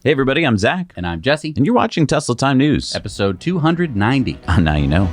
Hey everybody, I'm Zach. And I'm Jesse. And you're watching Tesla Time News. Episode 290. Now you know.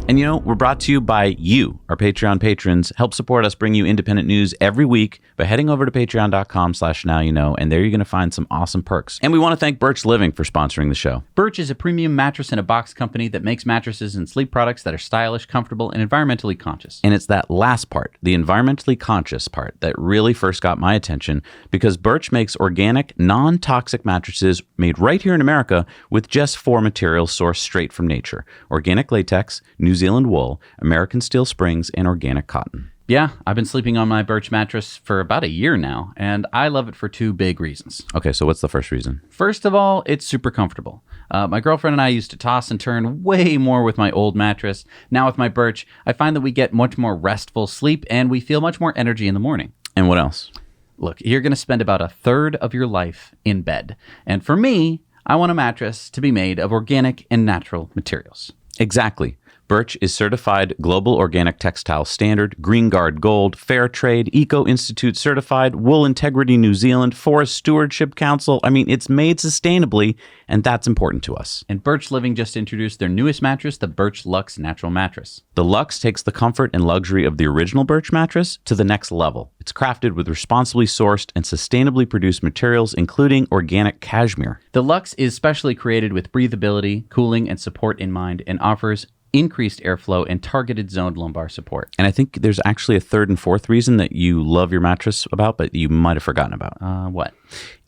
And you know, we're brought to you by you, our Patreon patrons. Help support us bring you independent news every week by heading over to patreon.com/nowyouknow, and there you're going to find some awesome perks. And we want to thank Birch Living for sponsoring the show. Birch is a premium mattress in a box company that makes mattresses and sleep products that are stylish, comfortable, and environmentally conscious. And it's that last part, the environmentally conscious part, that really first got my attention, because Birch makes organic, non-toxic mattresses made right here in America with just 4 materials sourced straight from nature: organic latex, New Zealand wool, American steel springs, and organic cotton. Yeah, I've been sleeping on my Birch mattress for about a year now, and I love it for 2 big reasons. Okay, so what's the first reason? First of all, it's super comfortable. My girlfriend and I used to toss and turn way more with my old mattress. Now with my Birch, I find that we get much more restful sleep, and we feel much more energy in the morning. And what else? Look, you're going to spend about a third of your life in bed. And for me, I want a mattress to be made of organic and natural materials. Exactly. Birch is certified Global Organic Textile Standard, Green Guard Gold, Fair Trade, Eco Institute certified, Wool Integrity New Zealand, Forest Stewardship Council. I mean, it's made sustainably, and that's important to us. And Birch Living just introduced their newest mattress, the Birch Luxe Natural Mattress. The Luxe takes the comfort and luxury of the original Birch mattress to the next level. It's crafted with responsibly sourced and sustainably produced materials, including organic cashmere. The Luxe is specially created with breathability, cooling, and support in mind, and offers increased airflow and targeted zoned lumbar support. And I think there's actually a third and fourth reason that you love your mattress about, but you might have forgotten about. What?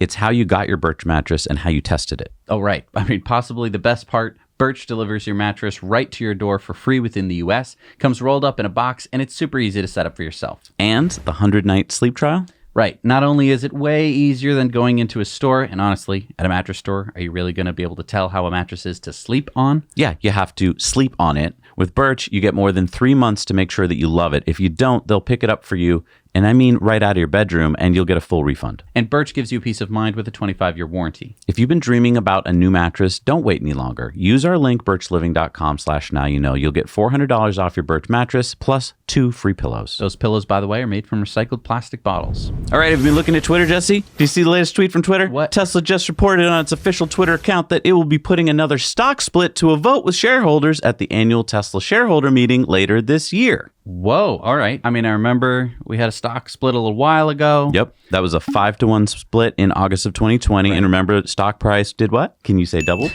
It's how you got your Birch mattress and how you tested it. Oh, right. I mean, possibly the best part. Birch delivers your mattress right to your door for free within the U.S., comes rolled up in a box, and it's super easy to set up for yourself. And the 100-night sleep trial? Right. Not only is it way easier than going into a store, and honestly, at a mattress store, are you really going to be able to tell how a mattress is to sleep on? Yeah, you have to sleep on it. With Birch, you get more than 3 months to make sure that you love it. If you don't, they'll pick it up for you, and I mean right out of your bedroom, and you'll get a full refund. And Birch gives you peace of mind with a 25-year warranty. If you've been dreaming about a new mattress, don't wait any longer. Use our link, birchliving.com/nowyouknow. You'll get $400 off your Birch mattress, plus 2 free pillows. Those pillows, by the way, are made from recycled plastic bottles. All right, have you been looking at Twitter, Jesse? Do you see the latest tweet from Twitter? What? Tesla just reported on its official Twitter account that it will be putting another stock split to a vote with shareholders at the annual Tesla shareholder meeting later this year. Whoa, all right. I mean, I remember we had a stock split a little while ago. Yep, that was a 5-to-1 split in August of 2020. Right. And remember, stock price did what? Can you say doubled?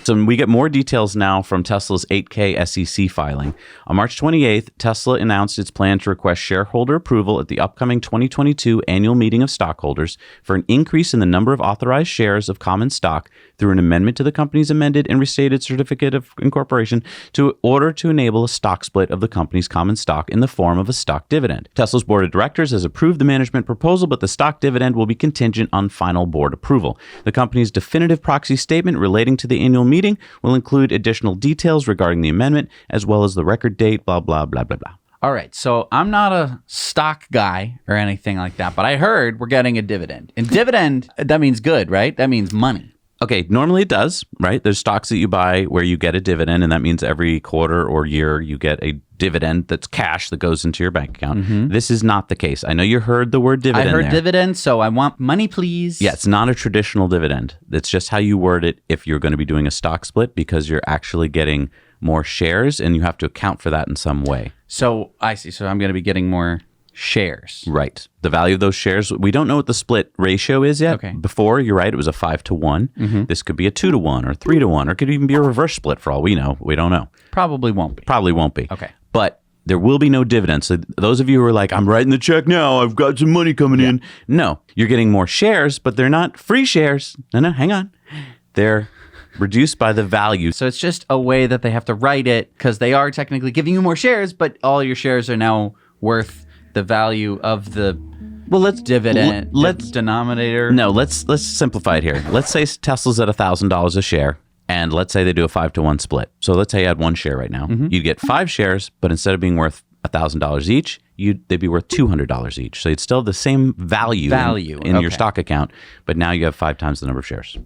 So we get more details now from Tesla's 8K SEC filing. On March 28th, Tesla announced its plan to request shareholder approval at the upcoming 2022 annual meeting of stockholders for an increase in the number of authorized shares of common stock through an amendment to the company's amended and restated certificate of incorporation to order to enable a stock split of the company's common stock in the form of a stock dividend. Tesla's board of directors has approved the management proposal, but the stock dividend will be contingent on final board approval. The company's definitive proxy statement relating to the annual meeting will include additional details regarding the amendment, as well as the record date, blah, blah, blah, blah, blah. All right, so I'm not a stock guy or anything like that, but I heard we're getting a dividend. And dividend, that means good, right? That means money. Okay, normally it does, right? There's stocks that you buy where you get a dividend, and that means every quarter or year you get a dividend that's cash that goes into your bank account. Mm-hmm. This is not the case. I know you heard the word dividend. I heard dividend, so I want money, please. Yeah, it's not a traditional dividend. It's just how you word it if you're going to be doing a stock split, because you're actually getting more shares, and you have to account for that in some way. So I see. So I'm going to be getting more shares. Right. The value of those shares, we don't know what the split ratio is yet. Okay. Before, you're right, it was a 5-to-1. Mm-hmm. This could be a 2-to-1 or 3-to-1, or it could even be a reverse split for all we know. We don't know. Probably won't be. Probably won't be. Okay. But there will be no dividends. So those of you who are like, I'm writing the check now, I've got some money coming in. No, you're getting more shares, but they're not free shares. No, hang on. They're reduced by the value. So it's just a way that they have to write it, because they are technically giving you more shares, but all your shares are now worth the value of the dividend. Let's denominator. No, let's simplify it here. Let's say Tesla's at $1,000 a share, and let's say they do a 5-to-1 split. So let's say you had 1 share right now. Mm-hmm. You get 5 shares, but instead of being worth $1,000 each, they'd be worth $200 each. So you'd still have the same value in your stock account, but now you have 5 times the number of shares.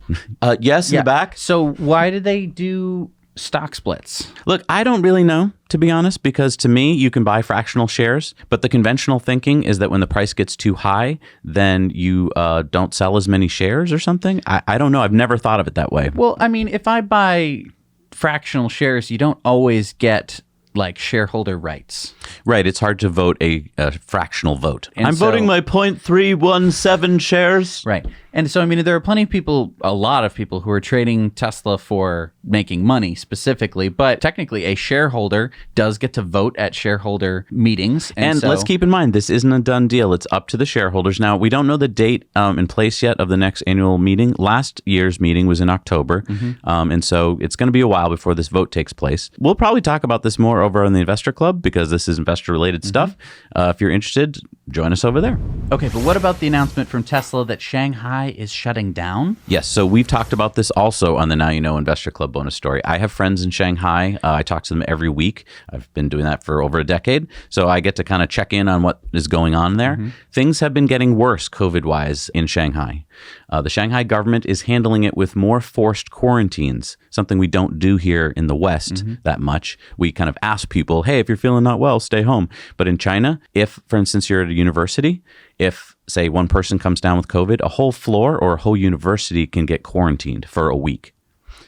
Yes, in the back. So why do they do stock splits? Look, I don't really know, to be honest, because to me, you can buy fractional shares, but the conventional thinking is that when the price gets too high, then you don't sell as many shares or something. I don't know. I've never thought of it that way. Well, I mean, if I buy fractional shares, you don't always get like shareholder rights. Right. It's hard to vote a fractional vote. And I'm voting my 0.317 shares. Right. And so, I mean, there are plenty of people, a lot of people who are trading Tesla for making money specifically, but technically a shareholder does get to vote at shareholder meetings. And so, let's keep in mind, this isn't a done deal. It's up to the shareholders. Now, we don't know the date in place yet of the next annual meeting. Last year's meeting was in October. And so it's going to be a while before this vote takes place. We'll probably talk about this more over on the Investor Club because this is investor related stuff. If you're interested, join us over there. Okay, but what about the announcement from Tesla that Shanghai is shutting down? Yes, so we've talked about this also on the Now You Know Investor Club bonus story. I have friends in Shanghai. I talk to them every week. I've been doing that for over a decade. So I get to kind of check in on what is going on there. Things have been getting worse COVID-wise in Shanghai. The Shanghai government is handling it with more forced quarantines, something we don't do here in the West that much. We kind of ask people, hey, if you're feeling not well, stay home. But in China, if, for instance, you're at a university, if, say, one person comes down with COVID, a whole floor or a whole university can get quarantined for a week.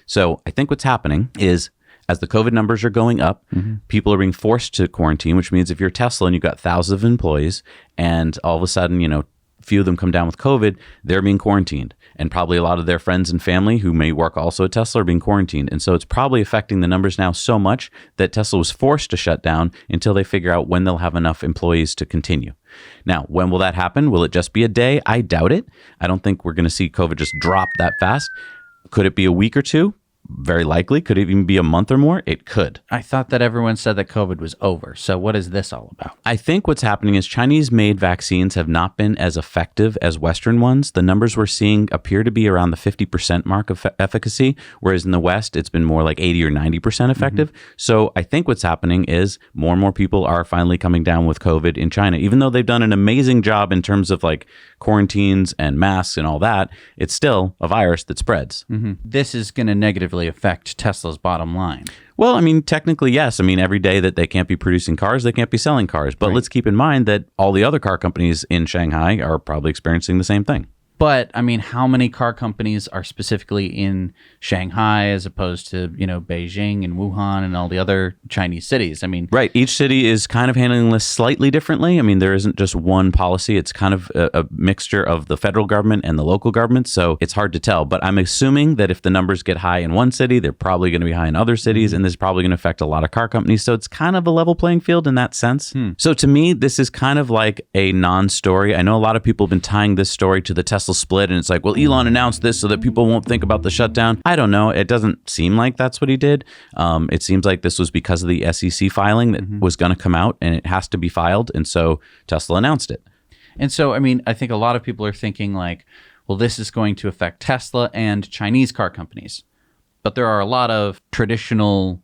So I think what's happening is as the COVID numbers are going up, people are being forced to quarantine, which means if you're Tesla and you've got thousands of employees and all of a sudden, few of them come down with COVID, they're being quarantined. And probably a lot of their friends and family who may work also at Tesla are being quarantined. And so it's probably affecting the numbers now so much that Tesla was forced to shut down until they figure out when they'll have enough employees to continue. Now, when will that happen? Will it just be a day? I doubt it. I don't think we're going to see COVID just drop that fast. Could it be a week or two? Very likely. Could it even be a month or more? It could. I thought that everyone said that COVID was over. So what is this all about? I think what's happening is Chinese-made vaccines have not been as effective as Western ones. The numbers we're seeing appear to be around the 50% mark of efficacy, whereas in the West, it's been more like 80 or 90% effective. So I think what's happening is more and more people are finally coming down with COVID in China. Even though they've done an amazing job in terms of like quarantines and masks and all that, it's still a virus that spreads. This is going to negatively affect Tesla's bottom line. Well, I mean, technically, yes. I mean, every day that they can't be producing cars, they can't be selling cars. But let's keep in mind that all the other car companies in Shanghai are probably experiencing the same thing. But, I mean, how many car companies are specifically in Shanghai as opposed to, Beijing and Wuhan and all the other Chinese cities? I mean... Right. Each city is kind of handling this slightly differently. I mean, there isn't just one policy. It's kind of a mixture of the federal government and the local government. So it's hard to tell. But I'm assuming that if the numbers get high in one city, they're probably going to be high in other cities. And this is probably going to affect a lot of car companies. So it's kind of a level playing field in that sense. So to me, this is kind of like a non-story. I know a lot of people have been tying this story to the Tesla split, and it's like, well, Elon announced this so that people won't think about the shutdown. I don't know. It doesn't seem like that's what he did. It seems like this was because of the SEC filing that was going to come out, and it has to be filed, and so Tesla announced it. And so, I mean, I think a lot of people are thinking like, well, this is going to affect Tesla and Chinese car companies. But there are a lot of traditional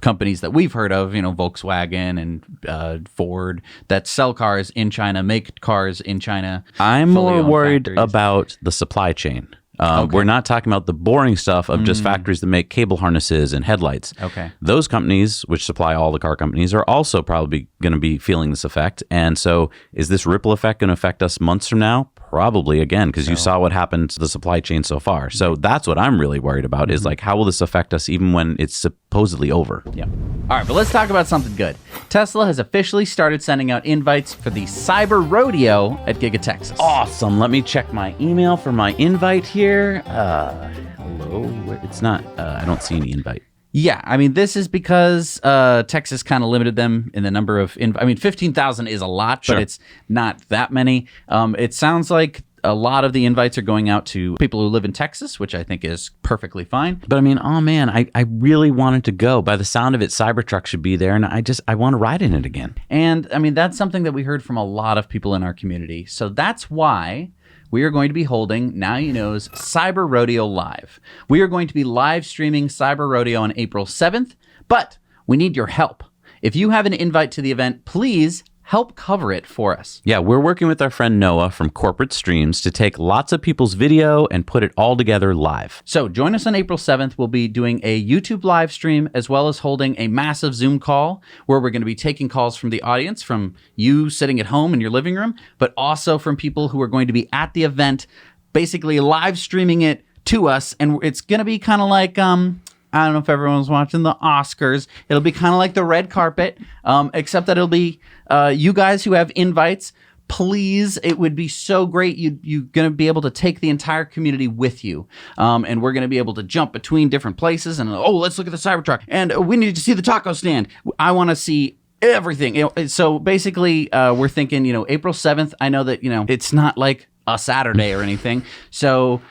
companies that we've heard of, Volkswagen and Ford, that sell cars in China, make cars in China. I'm more worried about the supply chain. We're not talking about the boring stuff of just factories that make cable harnesses and headlights. Okay. Those companies, which supply all the car companies, are also probably going to be feeling this effect. And so is this ripple effect going to affect us months from now? Probably, again, because you saw what happened to the supply chain so far. So that's what I'm really worried about is like, how will this affect us even when it's supposedly over? Yeah. All right, but let's talk about something good. Tesla has officially started sending out invites for the Cyber Rodeo at Giga Texas. Awesome. Let me check my email for my invite here. Hello. It's not, I don't see any invite. Yeah, I mean, this is because Texas kind of limited them in the number of... 15,000 is a lot, but it's not that many. It sounds like a lot of the invites are going out to people who live in Texas, which I think is perfectly fine. But I mean, oh man, I really wanted to go. By the sound of it, Cybertruck should be there, and I want to ride in it again. And I mean, that's something that we heard from a lot of people in our community. So that's why we are going to be holding Now You Know's Cyber Rodeo Live. We are going to be live streaming Cyber Rodeo on April 7th, but we need your help. If you have an invite to the event, please help cover it for us. Yeah, we're working with our friend Noah from Corporate Streams to take lots of people's video and put it all together live. So join us on April 7th. We'll be doing a YouTube live stream as well as holding a massive Zoom call where we're going to be taking calls from the audience, from you sitting at home in your living room, but also from people who are going to be at the event, basically live streaming it to us. And it's going to be kind of like, I don't know if everyone's watching the Oscars. It'll be kind of like the red carpet, except that it'll be you guys who have invites. Please, it would be so great. You're going to be able to take the entire community with you. And we're going to be able to jump between different places. And, let's look at the Cybertruck. And we need to see the taco stand. I want to see everything. So basically, we're thinking, April 7th. I know that, it's not like a Saturday or anything. So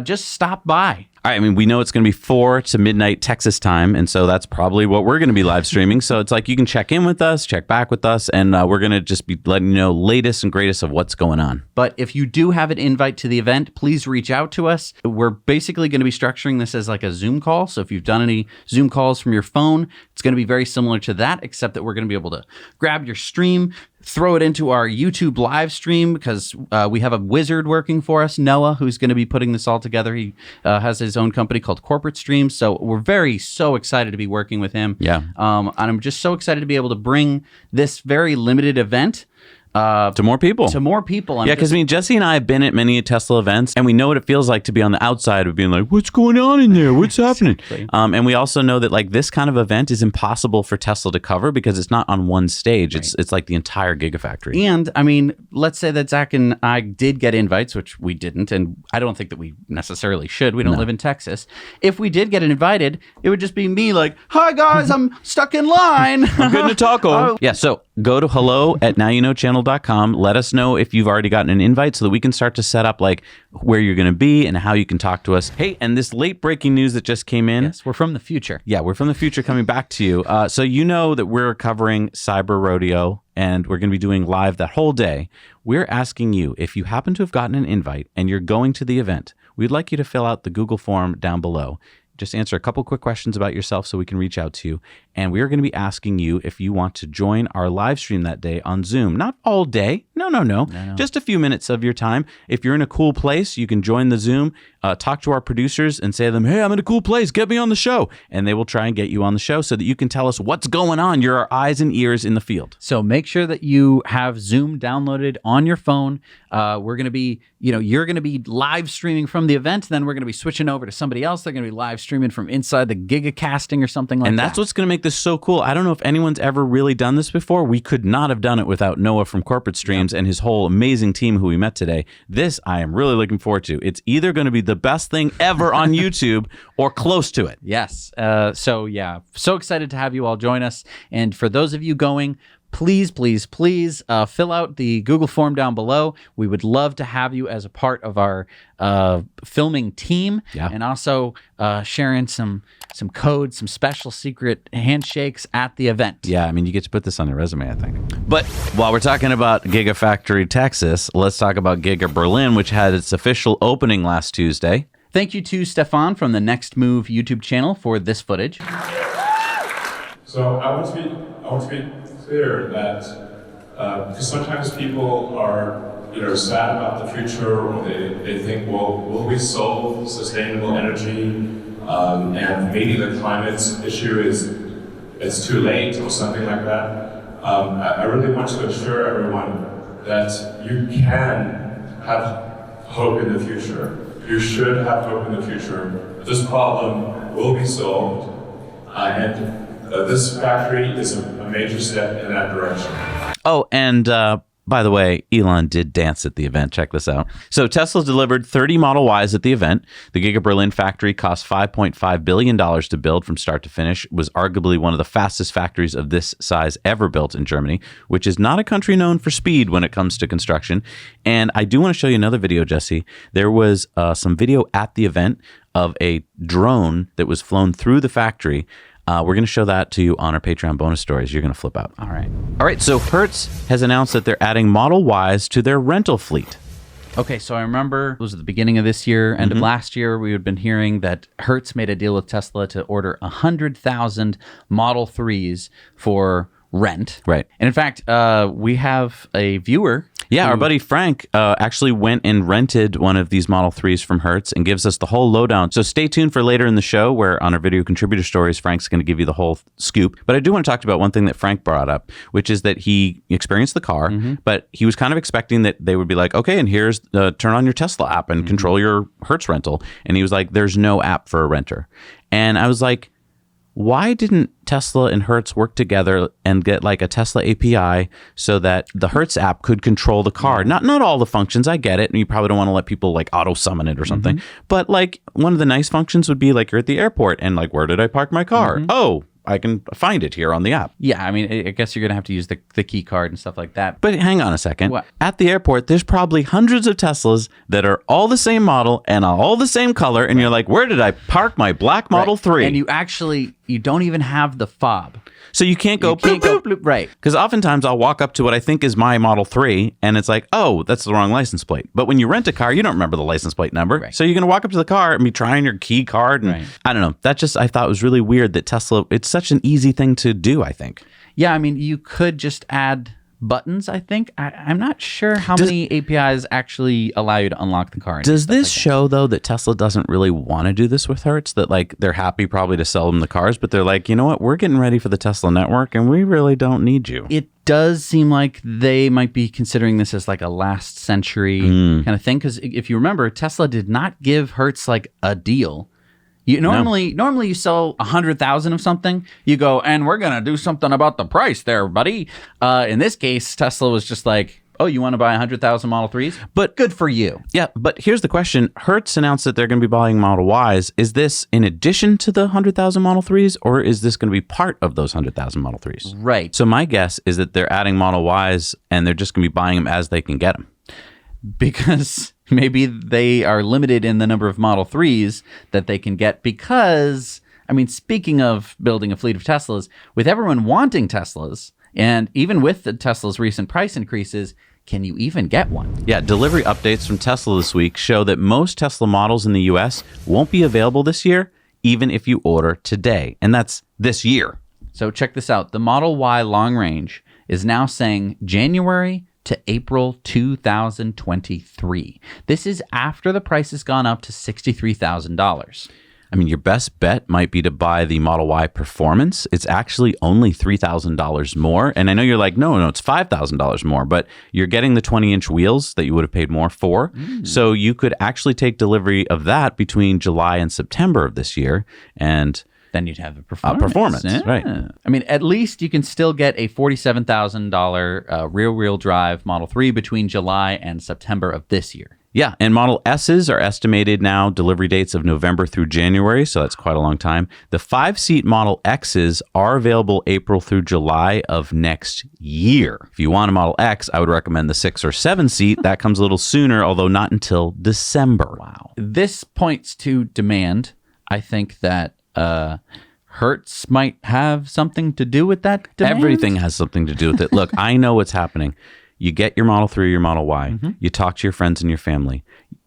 just stop by. All right, I mean, we know it's going to be 4 to midnight Texas time, and so that's probably what we're going to be live streaming. So it's like you can check in with us, check back with us, and we're going to just be letting you know latest and greatest of what's going on. But if you do have an invite to the event, please reach out to us. We're basically going to be structuring this as like a Zoom call. So if you've done any Zoom calls from your phone, it's going to be very similar to that, except that we're going to be able to grab your stream, throw it into our YouTube live stream, because we have a wizard working for us, Noah, who's going to be putting this all together. He has his own company called Corporate Streams. So we're so excited to be working with him. Yeah. And I'm just so excited to be able to bring this very limited event to more people. Yeah, because Jesse and I have been at many Tesla events, and we know what it feels like to be on the outside of being like, what's going on in there? What's happening? Exactly. And we also know that like this kind of event is impossible for Tesla to cover because it's not on one stage. Right. It's like the entire Gigafactory. And I mean, let's say that Zach and I did get invites, which we didn't, and I don't think that we necessarily should. We don't live in Texas. If we did get invited, it would just be me like, hi guys, I'm stuck in line. I'm getting a taco. Yeah, so go to hello@nowyouknowchannel.com. Let us know if you've already gotten an invite so that we can start to set up like where you're going to be and how you can talk to us. Hey, and this late breaking news that just came in. Yes, we're from the future. Yeah, we're from the future coming back to you. So you know that we're covering Cyber Rodeo and we're going to be doing live that whole day. We're asking you, if you happen to have gotten an invite and you're going to the event, we'd like you to fill out the Google form down below. Just answer a couple quick questions about yourself so we can reach out to you. And we are going to be asking you if you want to join our live stream that day on Zoom. Not all day. No. Just a few minutes of your time. If you're in a cool place, you can join the Zoom, talk to our producers and say to them, hey, I'm in a cool place. Get me on the show. And they will try and get you on the show so that you can tell us what's going on. You're our eyes and ears in the field. So make sure that you have Zoom downloaded on your phone. We're going to be, you're going to be live streaming from the event. Then we're going to be switching over to somebody else. They're going to be live streaming from inside the Gigacasting or something like that. And that's what's going to make this so cool. I don't know if anyone's ever really done this before. We could not have done it without Noah from Corporate Streams and his whole amazing team who we met today. This I am really looking forward to. It's either going to be the best thing ever on YouTube or close to it. Yes. So excited to have you all join us. And for those of you going, please fill out the Google form down below. We would love to have you as a part of our filming team, and also sharing some codes, some special secret handshakes at the event. Yeah, I mean, you get to put this on the resume, I think. But while we're talking about Gigafactory Texas, let's talk about GigaBerlin, which had its official opening last Tuesday. Thank you to Stefan from the Next Move YouTube channel for this footage. So I want to be clear that because sometimes people are sad about the future, or they think, well, will we solve sustainable energy, and maybe the climate issue is too late or something like that. I really want to assure everyone that you can have hope in the future. You should have hope in the future. This problem will be solved, and this factory is a major step in that direction. Oh, and by the way, Elon did dance at the event. Check this out. So Tesla delivered 30 Model Ys at the event. The GigaBerlin factory cost $5.5 billion to build from start to finish. It was arguably one of the fastest factories of this size ever built in Germany, which is not a country known for speed when it comes to construction. And I do want to show you another video, Jesse. There was some video at the event of a drone that was flown through the factory. We're going to show that to you on our Patreon bonus stories. You're going to flip out. All right. All right. So Hertz has announced that they're adding Model Ys to their rental fleet. Okay, so I remember it was at the beginning of this year, end of last year, we had been hearing that Hertz made a deal with Tesla to order 100,000 Model 3s for rent. Right. And in fact, we have a viewer. Yeah, our buddy Frank actually went and rented one of these Model 3s from Hertz and gives us the whole lowdown. So stay tuned for later in the show where on our video contributor stories, Frank's going to give you the whole scoop. But I do want to talk about one thing that Frank brought up, which is that he experienced the car, but he was kind of expecting that they would be like, okay, and here's turn on your Tesla app and control your Hertz rental. And he was like, there's no app for a renter. And I was like, why didn't Tesla and Hertz work together and get like a Tesla API so that the Hertz app could control the car? Not all the functions, I get it, and you probably don't want to let people like auto summon it or something. But like one of the nice functions would be like you're at the airport and like, where did I park my car? Oh, I can find it here on the app. Yeah, I mean, I guess you're going to have to use the key card and stuff like that. But hang on a second. What? At the airport, there's probably hundreds of Teslas that are all the same model and all the same color. And you're like, where did I park my black Model 3? And you don't even have the fob. So you can't go, Can't go bloop, right. Because oftentimes I'll walk up to what I think is my Model 3 and it's like, oh, that's the wrong license plate. But when you rent a car, you don't remember the license plate number. Right. So you're going to walk up to the car and be trying your key card. And I don't know. That just, I thought was really weird that Tesla, it's such an easy thing to do, I think. Yeah, I mean, you could just add buttons, I think. I'm not sure how many APIs actually allow you to unlock the car. And Does stuff this like that. show, though, that Tesla doesn't really want to do this with Hertz? That, like, they're happy probably to sell them the cars, but they're like, you know what? We're getting ready for the Tesla network, and we really don't need you. It does seem like they might be considering this as like a last century kind of thing. Because if you remember, Tesla did not give Hertz like a deal. You normally you sell 100,000 of something. You go, and we're gonna do something about the price, there, buddy. In this case, Tesla was just like, oh, you want to buy 100,000 Model 3s? But good for you. Yeah, but here's the question: Hertz announced that they're going to be buying Model Ys. Is this in addition to the 100,000 Model 3s, or is this going to be part of those 100,000 Model 3s? Right. So my guess is that they're adding Model Ys, and they're just going to be buying them as they can get them. Because maybe they are limited in the number of Model 3s that they can get because, I mean, speaking of building a fleet of Teslas, with everyone wanting Teslas, and even with the Tesla's recent price increases, can you even get one? Yeah, delivery updates from Tesla this week show that most Tesla models in the US won't be available this year, even if you order today. And that's this year. So check this out. The Model Y long range is now saying January to April 2023. This is after the price has gone up to $63,000. I mean, your best bet might be to buy the Model Y Performance. It's actually only $3,000 more. And I know you're like, no, it's $5,000 more, but you're getting the 20-inch wheels that you would have paid more for. So you could actually take delivery of that between July and September of this year. And then you'd have a performance. Right. I mean, at least you can still get a $47,000 rear-wheel drive Model 3 between July and September of this year. Yeah, and Model S's are estimated now delivery dates of November through January, so that's quite a long time. The 5-seat Model X's are available April through July of next year. If you want a Model X, I would recommend the 6 or 7-seat. That comes a little sooner, although not until December. Wow. This points to demand. I think that Hertz might have something to do with that demand. Everything has something to do with it. Look, I know what's happening. You get your Model 3 or your Model Y. You talk to your friends and your family.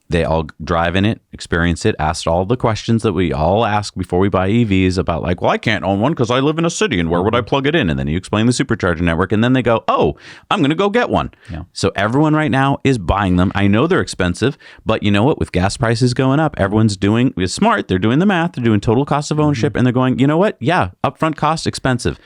They all drive in it, experience it, ask all the questions that we all ask before we buy EVs about like, well, I can't own one because I live in a city and where would I plug it in? And then you explain the Supercharger network and then they go, oh, I'm going to go get one. Yeah. So everyone right now is buying them. I know they're expensive, but you know what? With gas prices going up, everyone's it's smart. They're doing the math. They're doing total cost of ownership and they're going, you know what? Yeah, upfront cost, expensive.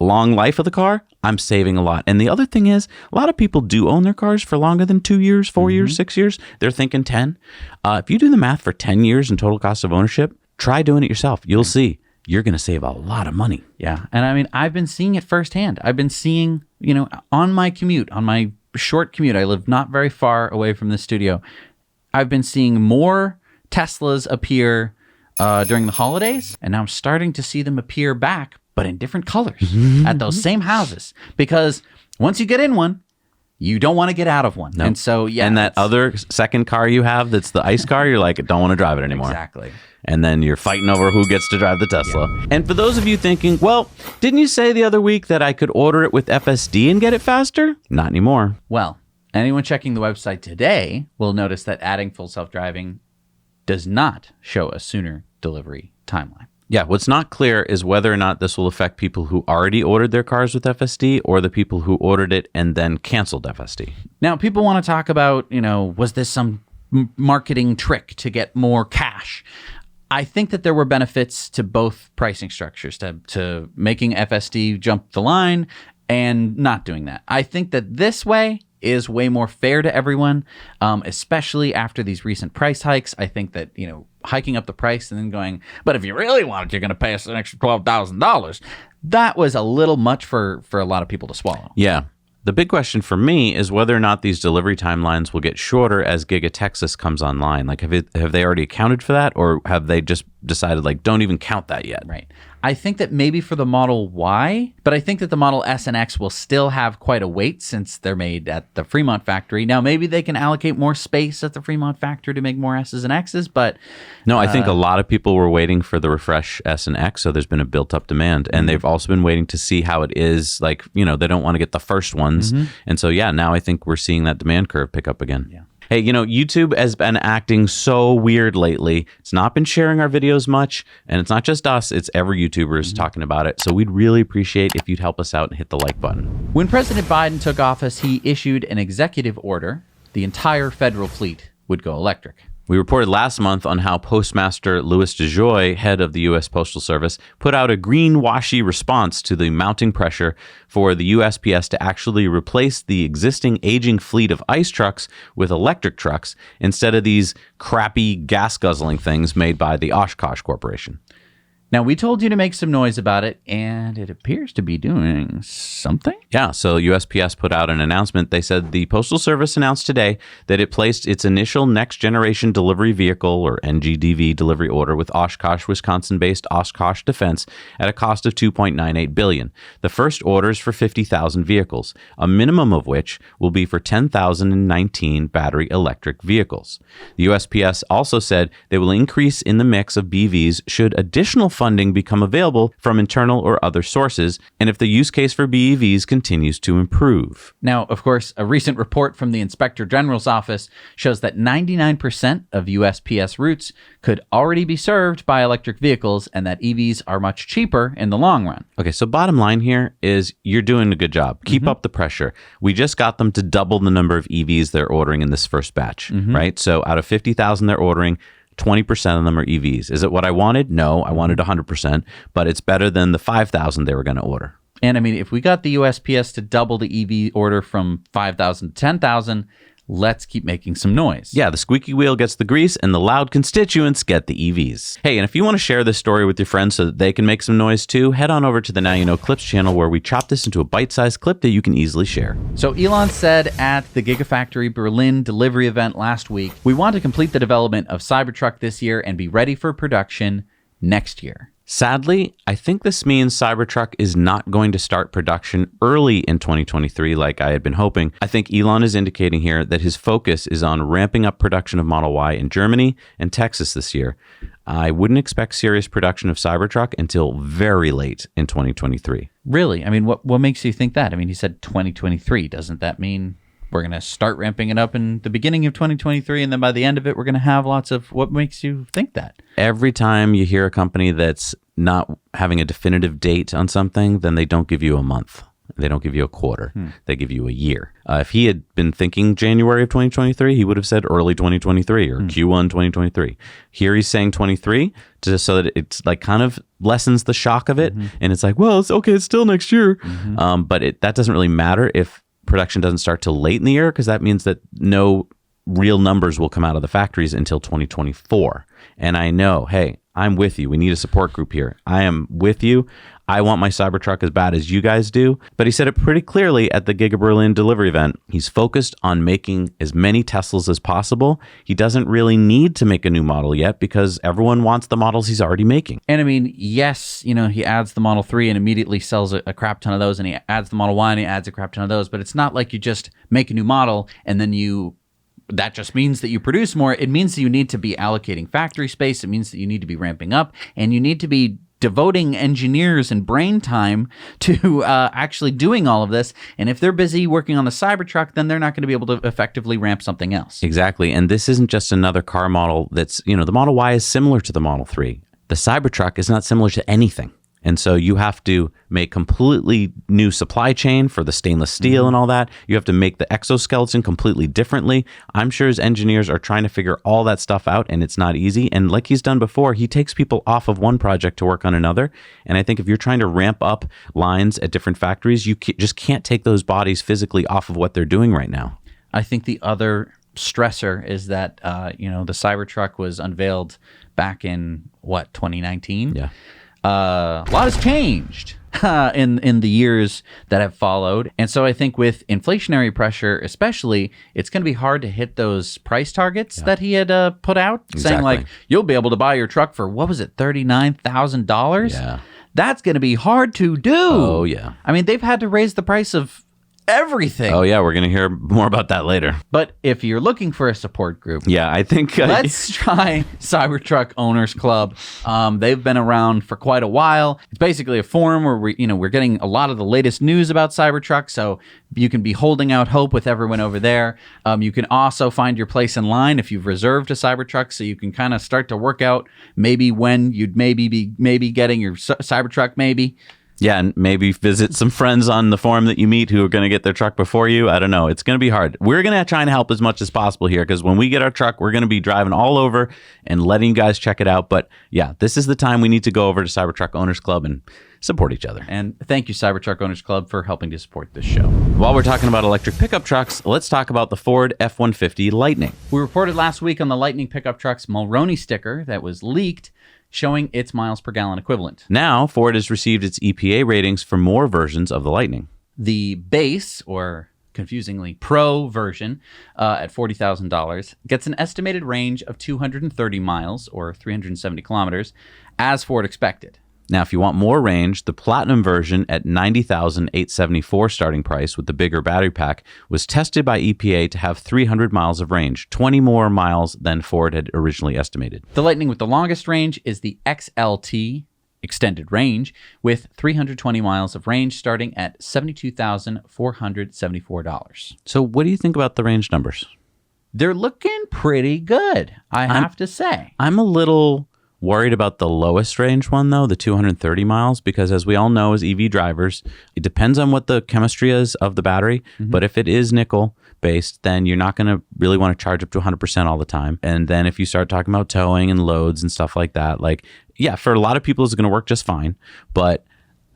Long life of the car, I'm saving a lot. And the other thing is, a lot of people do own their cars for longer than 2 years, 4 years, 6 years. They're thinking 10. If you do the math for 10 years in total cost of ownership, try doing it yourself. You'll see you're going to save a lot of money. Yeah. And I mean, I've been seeing it firsthand. I've been seeing, on my commute, on my short commute, I live not very far away from the studio. I've been seeing more Teslas appear during the holidays, and now I'm starting to see them appear back, but in different colors at those same houses. Because once you get in one, you don't want to get out of one. Nope. And so, yeah. And that other second car you have that's the ICE car, you're like, don't want to drive it anymore. Exactly. And then you're fighting over who gets to drive the Tesla. Yeah. And for those of you thinking, well, didn't you say the other week that I could order it with FSD and get it faster? Not anymore. Well, anyone checking the website today will notice that adding full self-driving does not show a sooner delivery timeline. Yeah, what's not clear is whether or not this will affect people who already ordered their cars with FSD or the people who ordered it and then canceled FSD. Now, people want to talk about, was this some marketing trick to get more cash? I think that there were benefits to both pricing structures, to making FSD jump the line and not doing that. I think that this way is way more fair to everyone, especially after these recent price hikes. I think that, hiking up the price and then going, but if you really want it, you're going to pay us an extra $12,000. That was a little much for a lot of people to swallow. Yeah. The big question for me is whether or not these delivery timelines will get shorter as Giga Texas comes online. Like, have they already accounted for that, or have they just decided, like, don't even count that yet? Right. I think that maybe for the Model Y, but I think that the Model S and X will still have quite a wait since they're made at the Fremont factory. Now, maybe they can allocate more space at the Fremont factory to make more S's and X's, but... No, I think a lot of people were waiting for the refresh S and X, so there's been a built-up demand. And they've also been waiting to see how it is. Like, they don't want to get the first ones. And so, yeah, now I think we're seeing that demand curve pick up again. Yeah. Hey, YouTube has been acting so weird lately. It's not been sharing our videos much, and it's not just us, it's every YouTuber is talking about it. So we'd really appreciate if you'd help us out and hit the like button. When President Biden took office, he issued an executive order. The entire federal fleet would go electric. We reported last month on how Postmaster Louis DeJoy, head of the U.S. Postal Service, put out a greenwashy response to the mounting pressure for the USPS to actually replace the existing aging fleet of ICE trucks with electric trucks instead of these crappy gas-guzzling things made by the Oshkosh Corporation. Now, we told you to make some noise about it, and it appears to be doing something. Yeah, so USPS put out an announcement. They said the Postal Service announced today that it placed its initial next-generation delivery vehicle, or NGDV, delivery order with Oshkosh, Wisconsin-based Oshkosh Defense at a cost of $2.98 billion. The first order is for 50,000 vehicles, a minimum of which will be for 10,019 battery electric vehicles. The USPS also said they will increase in the mix of BVs should additional funding become available from internal or other sources, and if the use case for BEVs continues to improve. Now, of course, a recent report from the Inspector General's office shows that 99% of USPS routes could already be served by electric vehicles, and that EVs are much cheaper in the long run. Okay, so bottom line here is you're doing a good job. Keep up the pressure. We just got them to double the number of EVs they're ordering in this first batch, right? So out of 50,000 they're ordering, 20% of them are EVs. Is it what I wanted? No, I wanted 100%, but it's better than the 5,000 they were going to order. And I mean, if we got the USPS to double the EV order from 5,000 to 10,000, let's keep making some noise. Yeah, the squeaky wheel gets the grease and the loud constituents get the EVs. Hey, and if you want to share this story with your friends so that they can make some noise too, head on over to the Now You Know Clips channel where we chop this into a bite-sized clip that you can easily share. So Elon said at the Gigafactory Berlin delivery event last week, we want to complete the development of Cybertruck this year and be ready for production next year. Sadly, I think this means Cybertruck is not going to start production early in 2023 like I had been hoping. I think Elon is indicating here that his focus is on ramping up production of Model Y in Germany and Texas this year. I wouldn't expect serious production of Cybertruck until very late in 2023. Really? I mean, what makes you think that? I mean, he said 2023. Doesn't that mean we're going to start ramping it up in the beginning of 2023, and then by the end of it, we're going to have lots of... What makes you think that? Every time you hear a company that's not having a definitive date on something, then they don't give you a month. They don't give you a quarter. They give you a year. If he had been thinking January of 2023, he would have said early 2023 or Q1 2023. Here he's saying 23 just so that it's like kind of lessens the shock of it. And it's like, well, it's okay. It's still next year. But that doesn't really matter if production doesn't start till late in the year, because that means that no real numbers will come out of the factories until 2024. And I know, hey, I'm with you. We need a support group here. I am with you. I want my Cybertruck as bad as you guys do. But he said it pretty clearly at the GigaBerlin delivery event. He's focused on making as many Teslas as possible. He doesn't really need to make a new model yet because everyone wants the models he's already making. And I mean, yes, he adds the Model 3 and immediately sells a crap ton of those, and he adds the Model Y and he adds a crap ton of those. But it's not like you just make a new model and then that just means that you produce more. It means that you need to be allocating factory space. It means that you need to be ramping up, and you need to be devoting engineers and brain time to actually doing all of this. And if they're busy working on the Cybertruck, then they're not going to be able to effectively ramp something else. Exactly. And this isn't just another car model that's, the Model Y is similar to the Model 3. The Cybertruck is not similar to anything. And so you have to make completely new supply chain for the stainless steel and all that. You have to make the exoskeleton completely differently. I'm sure his engineers are trying to figure all that stuff out, and it's not easy. And like he's done before, he takes people off of one project to work on another. And I think if you're trying to ramp up lines at different factories, you just can't take those bodies physically off of what they're doing right now. I think the other stressor is that, the Cybertruck was unveiled back in, 2019? Yeah. A lot has changed in the years that have followed. And so I think with inflationary pressure, especially, it's going to be hard to hit those price targets that he had put out, saying like, you'll be able to buy your truck for, what was it, $39,000? Yeah. That's going to be hard to do. Oh, yeah. I mean, they've had to raise the price of everything. Oh, yeah. We're going to hear more about that later. But if you're looking for a support group, yeah, I think let's try Cybertruck Owners Club. They've been around for quite a while. It's basically a forum where we're getting a lot of the latest news about Cybertruck, so you can be holding out hope with everyone over there. You can also find your place in line if you've reserved a Cybertruck, so you can kind of start to work out maybe when you'd maybe be getting your Cybertruck maybe. Yeah, and maybe visit some friends on the forum that you meet who are going to get their truck before you. I don't know. It's going to be hard. We're going to try and help as much as possible here, because when we get our truck, we're going to be driving all over and letting you guys check it out. But yeah, this is the time we need to go over to Cybertruck Owners Club and support each other. And thank you, Cybertruck Owners Club, for helping to support this show. While we're talking about electric pickup trucks, let's talk about the Ford F-150 Lightning. We reported last week on the Lightning pickup truck's Mulroney sticker that was leaked, showing its miles per gallon equivalent. Now, Ford has received its EPA ratings for more versions of the Lightning. The base, or confusingly Pro version, at $40,000, gets an estimated range of 230 miles, or 370 kilometers, as Ford expected. Now, if you want more range, the Platinum version at $90,874 starting price with the bigger battery pack was tested by EPA to have 300 miles of range, 20 more miles than Ford had originally estimated. The Lightning with the longest range is the XLT extended range with 320 miles of range starting at $72,474. So what do you think about the range numbers? They're looking pretty good, I have to say. I'm a little worried about the lowest range one, though, the 230 miles, because as we all know as EV drivers, it depends on what the chemistry is of the battery. But if it is nickel based, then you're not going to really want to charge up to 100% all the time. And then if you start talking about towing and loads and stuff like that, for a lot of people it's going to work just fine. But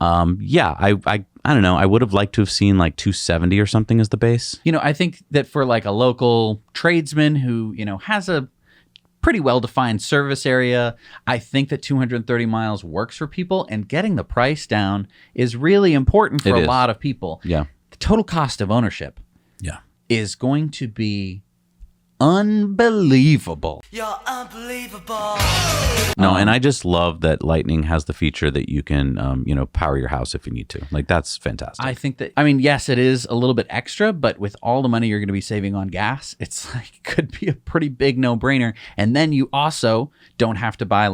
I don't know. I would have liked to have seen 270 or something as the base. I think that for a local tradesman who, has a pretty well-defined service area, I think that 230 miles works for people, and getting the price down is really important for a lot of people. Yeah. The total cost of ownership is going to be unbelievable. You're unbelievable. No, and I just love that Lightning has the feature that you can, power your house if you need to. That's fantastic. I think that, yes, it is a little bit extra, but with all the money you're going to be saving on gas, it's could be a pretty big no-brainer. And then you also don't have to buy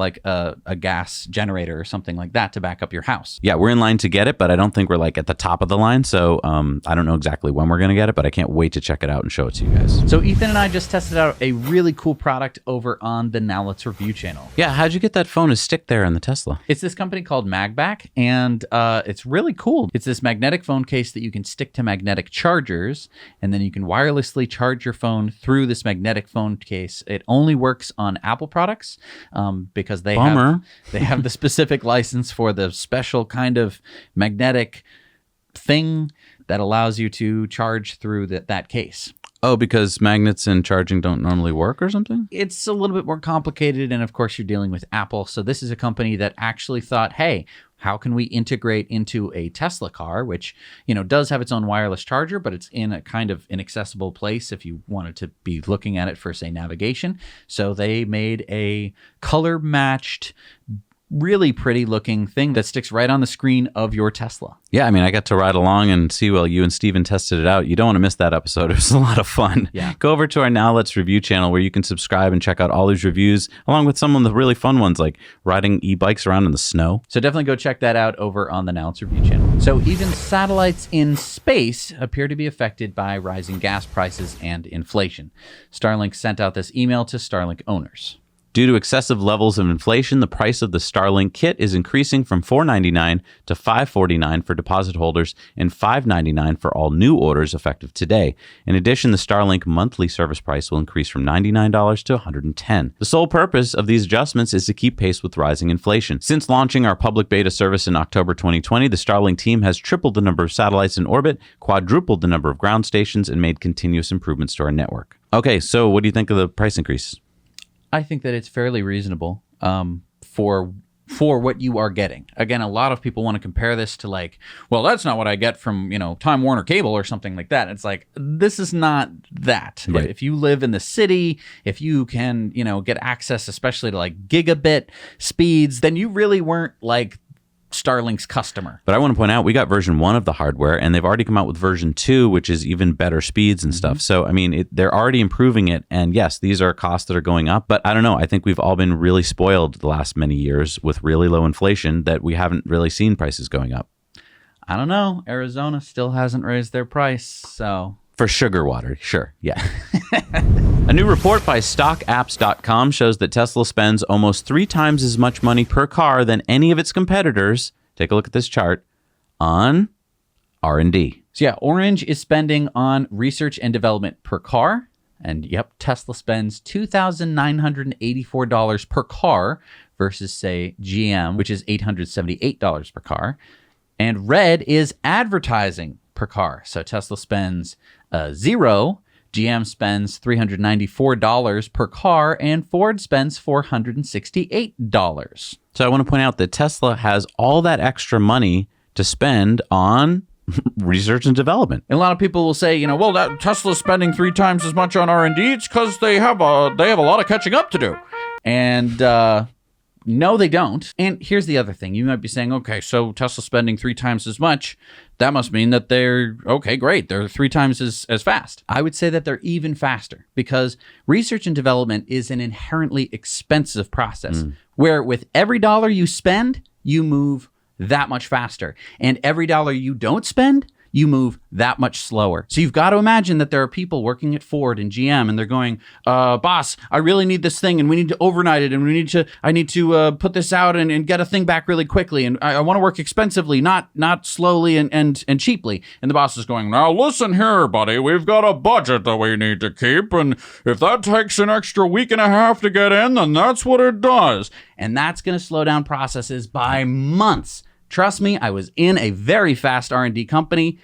a gas generator or something like that to back up your house. Yeah, we're in line to get it, but I don't think we're at the top of the line. So I don't know exactly when we're going to get it, but I can't wait to check it out and show it to you guys. So Ethan and I just tested out a really cool product over on the Now Let's Review channel. Yeah, how'd you get that phone to stick there in the Tesla? It's this company called Megapack, and it's really cool. It's this magnetic phone case that you can stick to magnetic chargers, and then you can wirelessly charge your phone through this magnetic phone case. It only works on Apple products because they have the specific license for the special kind of magnetic thing that allows you to charge through that case. Oh, because magnets and charging don't normally work or something? It's a little bit more complicated, and of course you're dealing with Apple. So this is a company that actually thought, hey, how can we integrate into a Tesla car, which, does have its own wireless charger, but it's in a kind of inaccessible place if you wanted to be looking at it for, say, navigation. So they made a color-matched, really pretty looking thing that sticks right on the screen of your Tesla. Yeah, I got to ride along and see while you and Steven tested it out. You don't want to miss that episode. It was a lot of fun. Yeah. Go over to our Now Let's Review channel where you can subscribe and check out all these reviews, along with some of the really fun ones like riding e-bikes around in the snow. So definitely go check that out over on the Now Let's Review channel. So even satellites in space appear to be affected by rising gas prices and inflation. Starlink sent out this email to Starlink owners. Due to excessive levels of inflation, the price of the Starlink kit is increasing from $4.99 to $5.49 for deposit holders and $5.99 for all new orders effective today. In addition, the Starlink monthly service price will increase from $99 to $110. The sole purpose of these adjustments is to keep pace with rising inflation. Since launching our public beta service in October 2020, the Starlink team has tripled the number of satellites in orbit, quadrupled the number of ground stations, and made continuous improvements to our network. Okay, so what do you think of the price increase? I think that it's fairly reasonable for what you are getting. Again, a lot of people want to compare this to like, well, that's not what I get from, Time Warner Cable or something like that. It's like, this is not that. Right. If you live in the city, if you can, get access, especially to like gigabit speeds, then you really weren't like Starlink's customer. But I want to point out, we got version 1 of the hardware, and they've already come out with version 2, which is even better speeds and stuff. So, I mean, they're already improving it. And yes, these are costs that are going up. But I don't know. I think we've all been really spoiled the last many years with really low inflation that we haven't really seen prices going up. I don't know. Arizona still hasn't raised their price, so... For sugar water, sure, yeah. A new report by StockApps.com shows that Tesla spends almost 3 times as much money per car than any of its competitors. Take a look at this chart on R&D. So yeah, Orange is spending on research and development per car. And yep, Tesla spends $2,984 per car versus, say, GM, which is $878 per car. And Red is advertising per car. So Tesla spends $0, GM spends $394 per car, and Ford spends $468. So I want to point out that Tesla has all that extra money to spend on research and development. And a lot of people will say, well, that Tesla's spending 3 times as much on R&D. It's because they have a lot of catching up to do. And no, they don't. And here's the other thing. You might be saying, okay, so Tesla's spending 3 times as much. That must mean that they're, okay, great. They're 3 times as fast. I would say that they're even faster because research and development is an inherently expensive process where with every dollar you spend, you move that much faster. And every dollar you don't spend, you move that much slower. So you've got to imagine that there are people working at Ford and GM and they're going, boss, I really need this thing and we need to overnight it and I need to put this out and get a thing back really quickly. And I want to work expensively, not slowly and cheaply. And the boss is going, now listen here, buddy, we've got a budget that we need to keep. And if that takes an extra week and a half to get in, then that's what it does. And that's going to slow down processes by months. Trust me, I was in a very fast R&D company.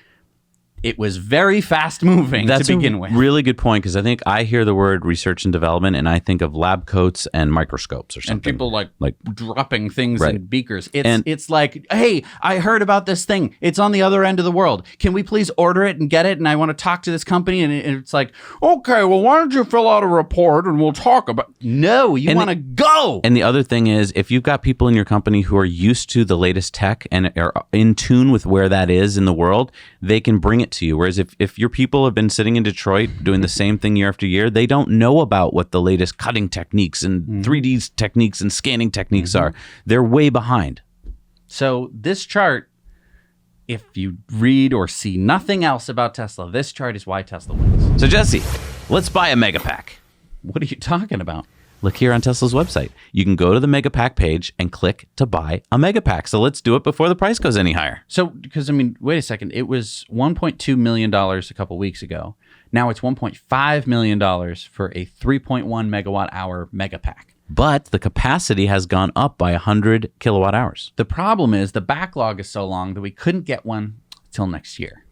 It was very fast moving to begin with. That's a really good point because I think I hear the word research and development and I think of lab coats and microscopes or something. And people like dropping things in beakers. It's like, hey, I heard about this thing. It's on the other end of the world. Can we please order it and get it? And I want to talk to this company. And it's like, okay, well, why don't you fill out a report and we'll talk about it. No, you want to go. And the other thing is, if you've got people in your company who are used to the latest tech and are in tune with where that is in the world, they can bring it to you. Whereas if your people have been sitting in Detroit doing the same thing year after year, they don't know about what the latest cutting techniques and 3D techniques and scanning techniques are. They're way behind. So this chart, if you read or see nothing else about Tesla, this chart is why Tesla wins. So Jesse, let's buy a Megapack. What are you talking about? Look here on Tesla's website. You can go to the Megapack page and click to buy a Megapack. So let's do it before the price goes any higher. So, because, wait a second. It was $1.2 million a couple weeks ago. Now it's $1.5 million for a 3.1 megawatt hour Megapack. But the capacity has gone up by 100 kilowatt hours. The problem is the backlog is so long that we couldn't get one till next year.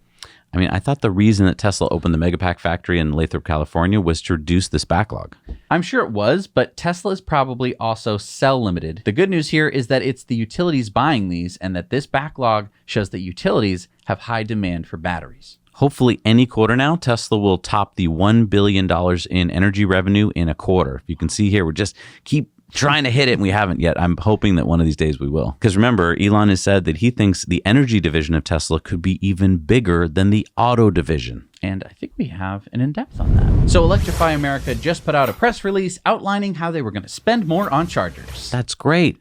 I thought the reason that Tesla opened the Megapack factory in Lathrop, California was to reduce this backlog. I'm sure it was, but Tesla is probably also cell limited. The good news here is that it's the utilities buying these and that this backlog shows that utilities have high demand for batteries. Hopefully any quarter now, Tesla will top the $1 billion in energy revenue in a quarter. You can see here, we just keep trying to hit it and we haven't yet. I'm hoping that one of these days we will. Because remember, Elon has said that he thinks the energy division of Tesla could be even bigger than the auto division. And I think we have an in-depth on that. So Electrify America just put out a press release outlining how they were going to spend more on chargers. That's great.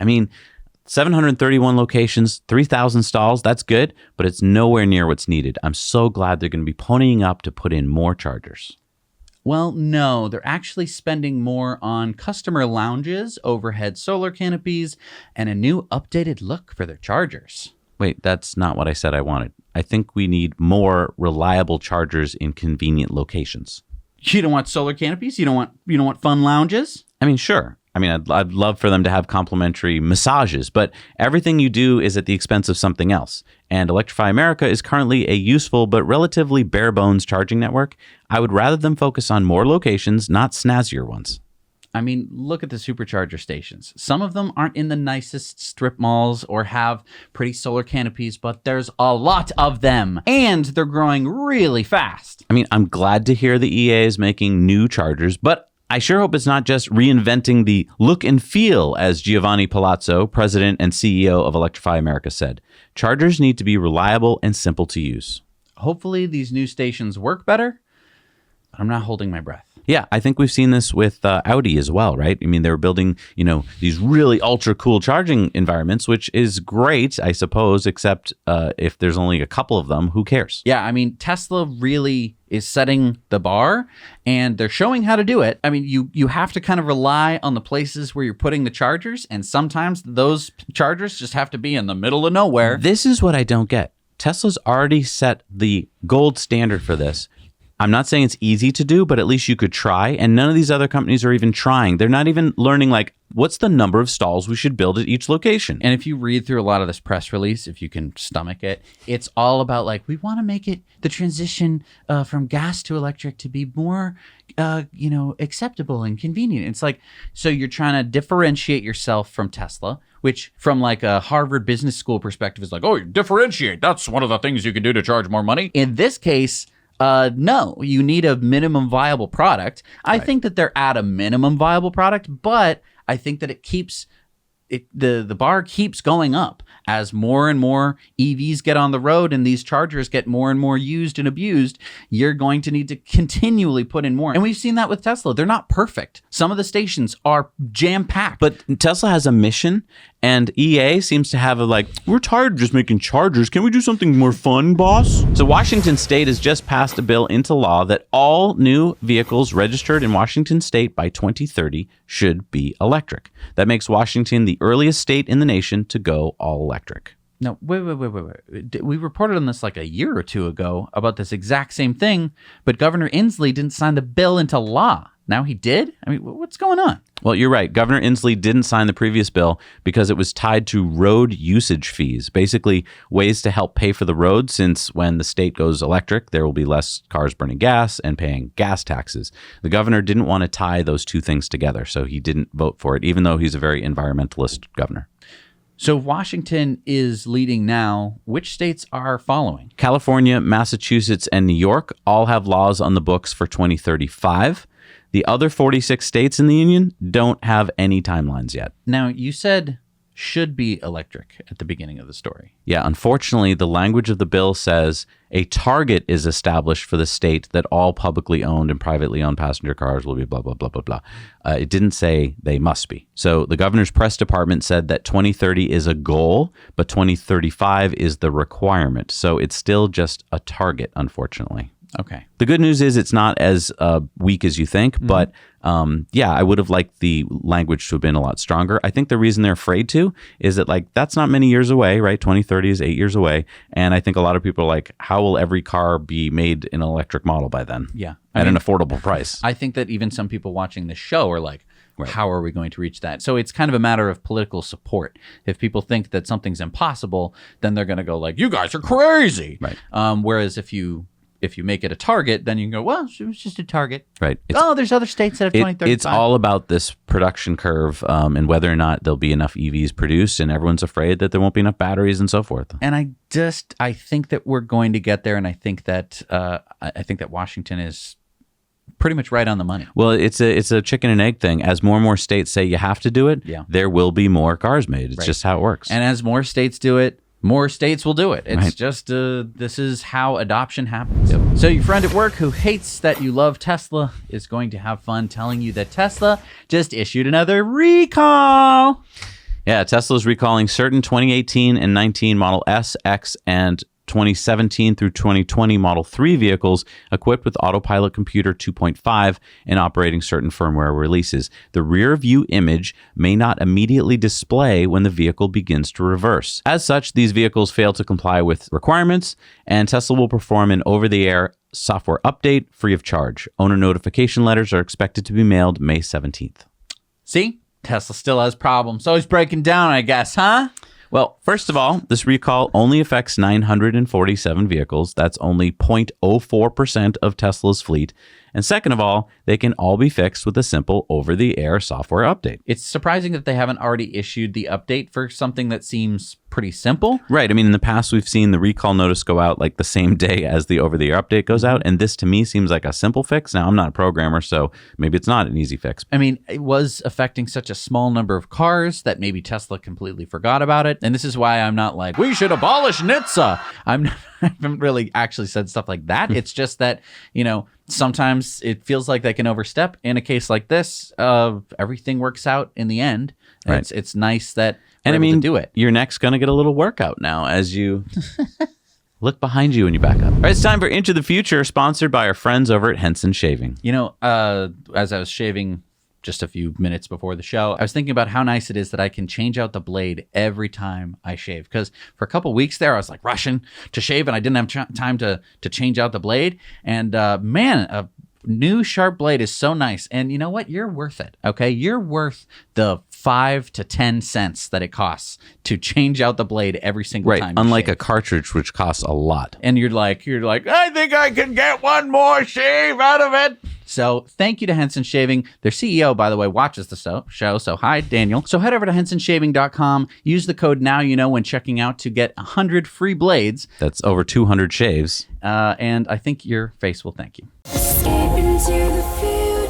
731 locations, 3,000 stalls, that's good, but it's nowhere near what's needed. I'm so glad they're going to be ponying up to put in more chargers. Well, no, they're actually spending more on customer lounges, overhead solar canopies, and a new updated look for their chargers. Wait, that's not what I said I wanted. I think we need more reliable chargers in convenient locations. You don't want solar canopies? You don't want fun lounges? I mean, sure. I mean, I'd love for them to have complimentary massages, but everything you do is at the expense of something else. And Electrify America is currently a useful but relatively bare bones charging network. I would rather them focus on more locations, not snazzier ones. I mean, look at the Supercharger stations. Some of them aren't in the nicest strip malls or have pretty solar canopies, but there's a lot of them, and they're growing really fast. I mean, I'm glad to hear the EA is making new chargers, but I sure hope it's not just reinventing the look and feel, as Giovanni Palazzo, president and CEO of Electrify America, said. Chargers need to be reliable and simple to use. Hopefully these new stations work better, but I'm not holding my breath. Yeah, I think we've seen this with Audi as well, right? I mean, they were building, these really ultra cool charging environments, which is great, I suppose, except if there's only a couple of them, who cares? Yeah, I mean, Tesla really is setting the bar, and they're showing how to do it. I mean, you have to kind of rely on the places where you're putting the chargers, and sometimes those chargers just have to be in the middle of nowhere. This is what I don't get. Tesla's already set the gold standard for this. I'm not saying it's easy to do, but at least you could try. And none of these other companies are even trying. They're not even learning, what's the number of stalls we should build at each location? And if you read through a lot of this press release, if you can stomach it, it's all about we want to make it the transition from gas to electric to be more, acceptable and convenient. It's so you're trying to differentiate yourself from Tesla, which from a Harvard Business School perspective is you differentiate. That's one of the things you can do to charge more money. In this case, no, you need a minimum viable product. I think that they're at a minimum viable product, but I think that the bar keeps going up as more and more EVs get on the road and these chargers get more and more used and abused. You're going to need to continually put in more. And we've seen that with Tesla. They're not perfect. Some of the stations are jam-packed. But Tesla has a mission, and EA seems to have we're tired of just making chargers. Can we do something more fun, boss? So Washington State has just passed a bill into law that all new vehicles registered in Washington State by 2030 should be electric. That makes Washington the earliest state in the nation to go all electric. No, wait. We reported on this a year or two ago about this exact same thing, but Governor Inslee didn't sign the bill into law. Now he did? I mean, what's going on? Well, you're right. Governor Inslee didn't sign the previous bill because it was tied to road usage fees, basically ways to help pay for the road, since when the state goes electric, there will be less cars burning gas and paying gas taxes. The governor didn't want to tie those two things together, so he didn't vote for it, even though he's a very environmentalist governor. So Washington is leading now. Which states are following? California, Massachusetts, and New York all have laws on the books for 2035. The other 46 states in the union don't have any timelines yet. Now, you said should be electric at the beginning of the story. Yeah, unfortunately, the language of the bill says a target is established for the state that all publicly owned and privately owned passenger cars will be blah, blah, blah, blah, blah. It didn't say they must be. So the governor's press department said that 2030 is a goal, but 2035 is the requirement. So it's still just a target, unfortunately. Okay. The good news is it's not as weak as you think, but I would have liked the language to have been a lot stronger. I think the reason they're afraid to is that that's not many years away, right? 2030 is 8 years away. And I think a lot of people are how will every car be made in an electric model by then? Yeah. At an affordable price. I think that even some people watching this show are right. How are we going to reach that? So it's kind of a matter of political support. If people think that something's impossible, then they're going to go you guys are crazy. Right. Whereas if you make it a target, then you can go, well, it was just a target. Right. There's other states that have 2035. It's all about this production curve and whether or not there'll be enough EVs produced, and everyone's afraid that there won't be enough batteries and so forth. And I think that we're going to get there, and I think that Washington is pretty much right on the money. Well, it's a chicken and egg thing. As more and more states say you have to do it, there will be more cars made. It's just how it works. And as more states do it, more states will do it. It's just, this is how adoption happens. Yep. So your friend at work who hates that you love Tesla is going to have fun telling you that Tesla just issued another recall. Yeah, Tesla's recalling certain 2018 and 19 Model S, X, and 2017 through 2020 Model 3 vehicles equipped with Autopilot Computer 2.5 and operating certain firmware releases. The rear view image may not immediately display when the vehicle begins to reverse. As such, these vehicles fail to comply with requirements, and Tesla will perform an over-the-air software update free of charge. Owner notification letters are expected to be mailed May 17th. See? Tesla still has problems. Always breaking down, I guess, huh? Well, first of all, this recall only affects 947 vehicles. That's only 0.04% of Tesla's fleet. And second of all, they can all be fixed with a simple over-the-air software update. It's surprising that they haven't already issued the update for something that seems pretty simple. Right. I mean, in the past, we've seen the recall notice go out like the same day as the over-the-air update goes out. And this, to me, seems like a simple fix. Now, I'm not a programmer, so maybe it's not an easy fix. I mean, it was affecting such a small number of cars that maybe Tesla completely forgot about it. And this is why I'm not like, we should abolish NHTSA. I haven't really actually said stuff like that. It's just that, sometimes it feels like they can overstep. In a case like this, everything works out in the end. Right. It's nice that and we're able to do it. Your neck's going to get a little workout now as you look behind you when you back up. All right, it's time for Into the Future, sponsored by our friends over at Henson Shaving. As I was shaving just a few minutes before the show, I was thinking about how nice it is that I can change out the blade every time I shave. Because for a couple weeks there, I was like rushing to shave and I didn't have time to change out the blade. And man, a new sharp blade is so nice. And you know what? You're worth it. Okay, you're worth the 5 to 10 cents that it costs to change out the blade every single time. Right, unlike a cartridge, which costs a lot. And you're like, I think I can get one more shave out of it. So thank you to Henson Shaving. Their CEO, by the way, watches the show. So hi, Daniel. So head over to hensonshaving.com. Use the code NOW when checking out to get 100 free blades. That's over 200 shaves. And I think your face will thank you. Escape into the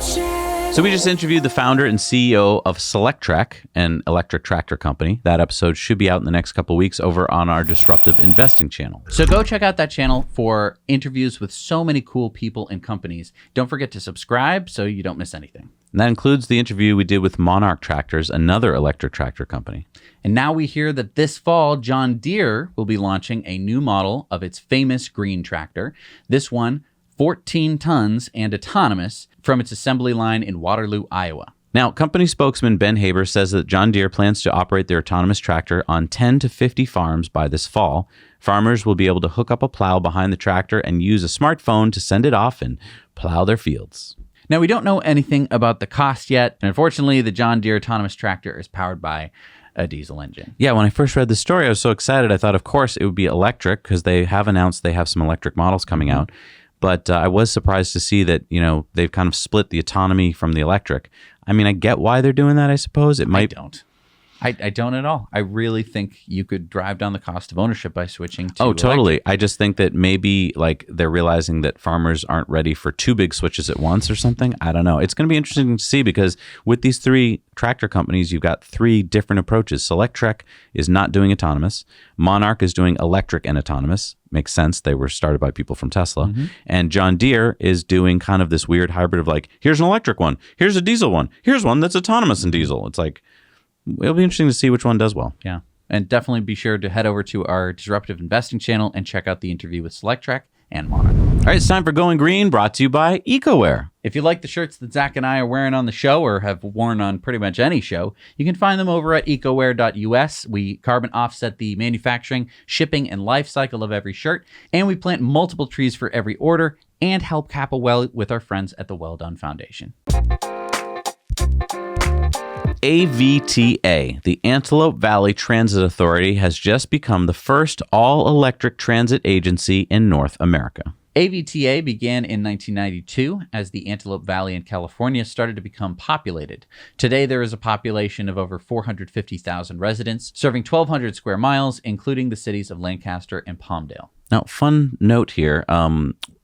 future. So we just interviewed the founder and CEO of Solectrac, an electric tractor company. That episode should be out in the next couple of weeks over on our Disruptive Investing channel. So go check out that channel for interviews with so many cool people and companies. Don't forget to subscribe so you don't miss anything. And that includes the interview we did with Monarch Tractors, another electric tractor company. And now we hear that this fall, John Deere will be launching a new model of its famous green tractor. This one, 14 tons and autonomous, from its assembly line in Waterloo, Iowa. Now, company spokesman Ben Haber says that John Deere plans to operate their autonomous tractor on 10 to 50 farms by this fall. Farmers will be able to hook up a plow behind the tractor and use a smartphone to send it off and plow their fields. Now, we don't know anything about the cost yet, and unfortunately, the John Deere autonomous tractor is powered by a diesel engine. Yeah, when I first read the story, I was so excited. I thought, of course, it would be electric because they have announced they have some electric models coming out. But I was surprised to see that, they've kind of split the autonomy from the electric. I mean, I get why they're doing that, I suppose. I don't. I don't at all. I really think you could drive down the cost of ownership by switching to totally. electric. I just think that maybe they're realizing that farmers aren't ready for two big switches at once or something. I don't know. It's going to be interesting to see because with these three tractor companies, you've got three different approaches. Solectrac is not doing autonomous. Monarch is doing electric and autonomous. Makes sense. They were started by people from Tesla. Mm-hmm. And John Deere is doing kind of this weird hybrid of here's an electric one. Here's a diesel one. Here's one that's autonomous and diesel. It's it'll be interesting to see which one does well. Yeah. And definitely be sure to head over to our Disruptive Investing channel and check out the interview with Solectrac and Monarch. All right, it's time for Going Green, brought to you by EcoWare. If you like the shirts that Zach and I are wearing on the show or have worn on pretty much any show, you can find them over at ecoware.us. We carbon offset the manufacturing, shipping, and life cycle of every shirt, and we plant multiple trees for every order and help cap a well with our friends at the Well Done Foundation. AVTA, the Antelope Valley Transit Authority, has just become the first all-electric transit agency in North America. AVTA began in 1992 as the Antelope Valley in California started to become populated. Today, there is a population of over 450,000 residents, serving 1,200 square miles, including the cities of Lancaster and Palmdale. Now, fun note here.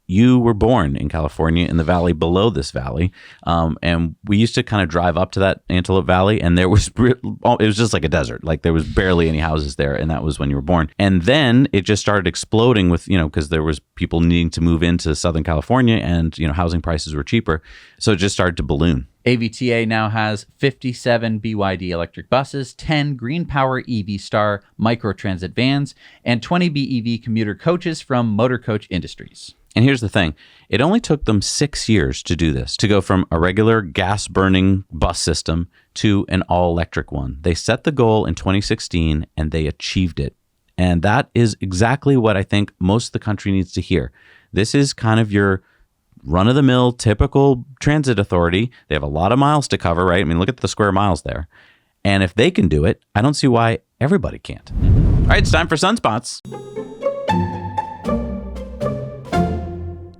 you were born in California in the valley below this valley. And we used to kind of drive up to that Antelope Valley, and it was just like a desert. Like there was barely any houses there. And that was when you were born. And then it just started exploding with, because there was people needing to move into Southern California and, housing prices were cheaper. So it just started to balloon. AVTA now has 57 BYD electric buses, 10 Green Power EV Star microtransit vans, and 20 BEV commuter coaches from Motor Coach Industries. And here's the thing. It only took them 6 years to do this, to go from a regular gas-burning bus system to an all-electric one. They set the goal in 2016, and they achieved it. And that is exactly what I think most of the country needs to hear. This is kind of your run-of-the-mill, typical transit authority. They have a lot of miles to cover, right? I mean, look at the square miles there. And if they can do it, I don't see why everybody can't. All right, it's time for Sunspots.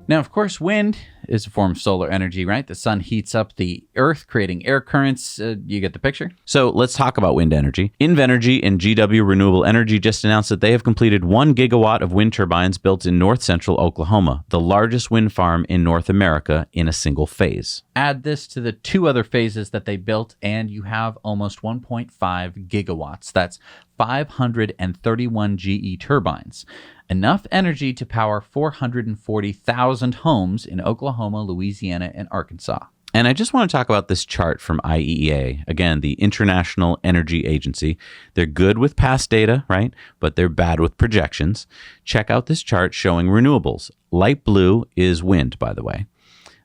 Now, of course, wind is a form of solar energy, right? The sun heats up the earth, creating air currents. You get the picture? So let's talk about wind energy. Invenergy and GW Renewable Energy just announced that they have completed 1 gigawatt of wind turbines built in north central Oklahoma, the largest wind farm in North America in a single phase. Add this to the 2 other phases that they built, and you have almost 1.5 gigawatts. That's 531 GE turbines. Enough energy to power 440,000 homes in Oklahoma, Louisiana, and Arkansas. And I just want to talk about this chart from IEA, again, the International Energy Agency. They're good with past data, right? But they're bad with projections. Check out this chart showing renewables. Light blue is wind, by the way.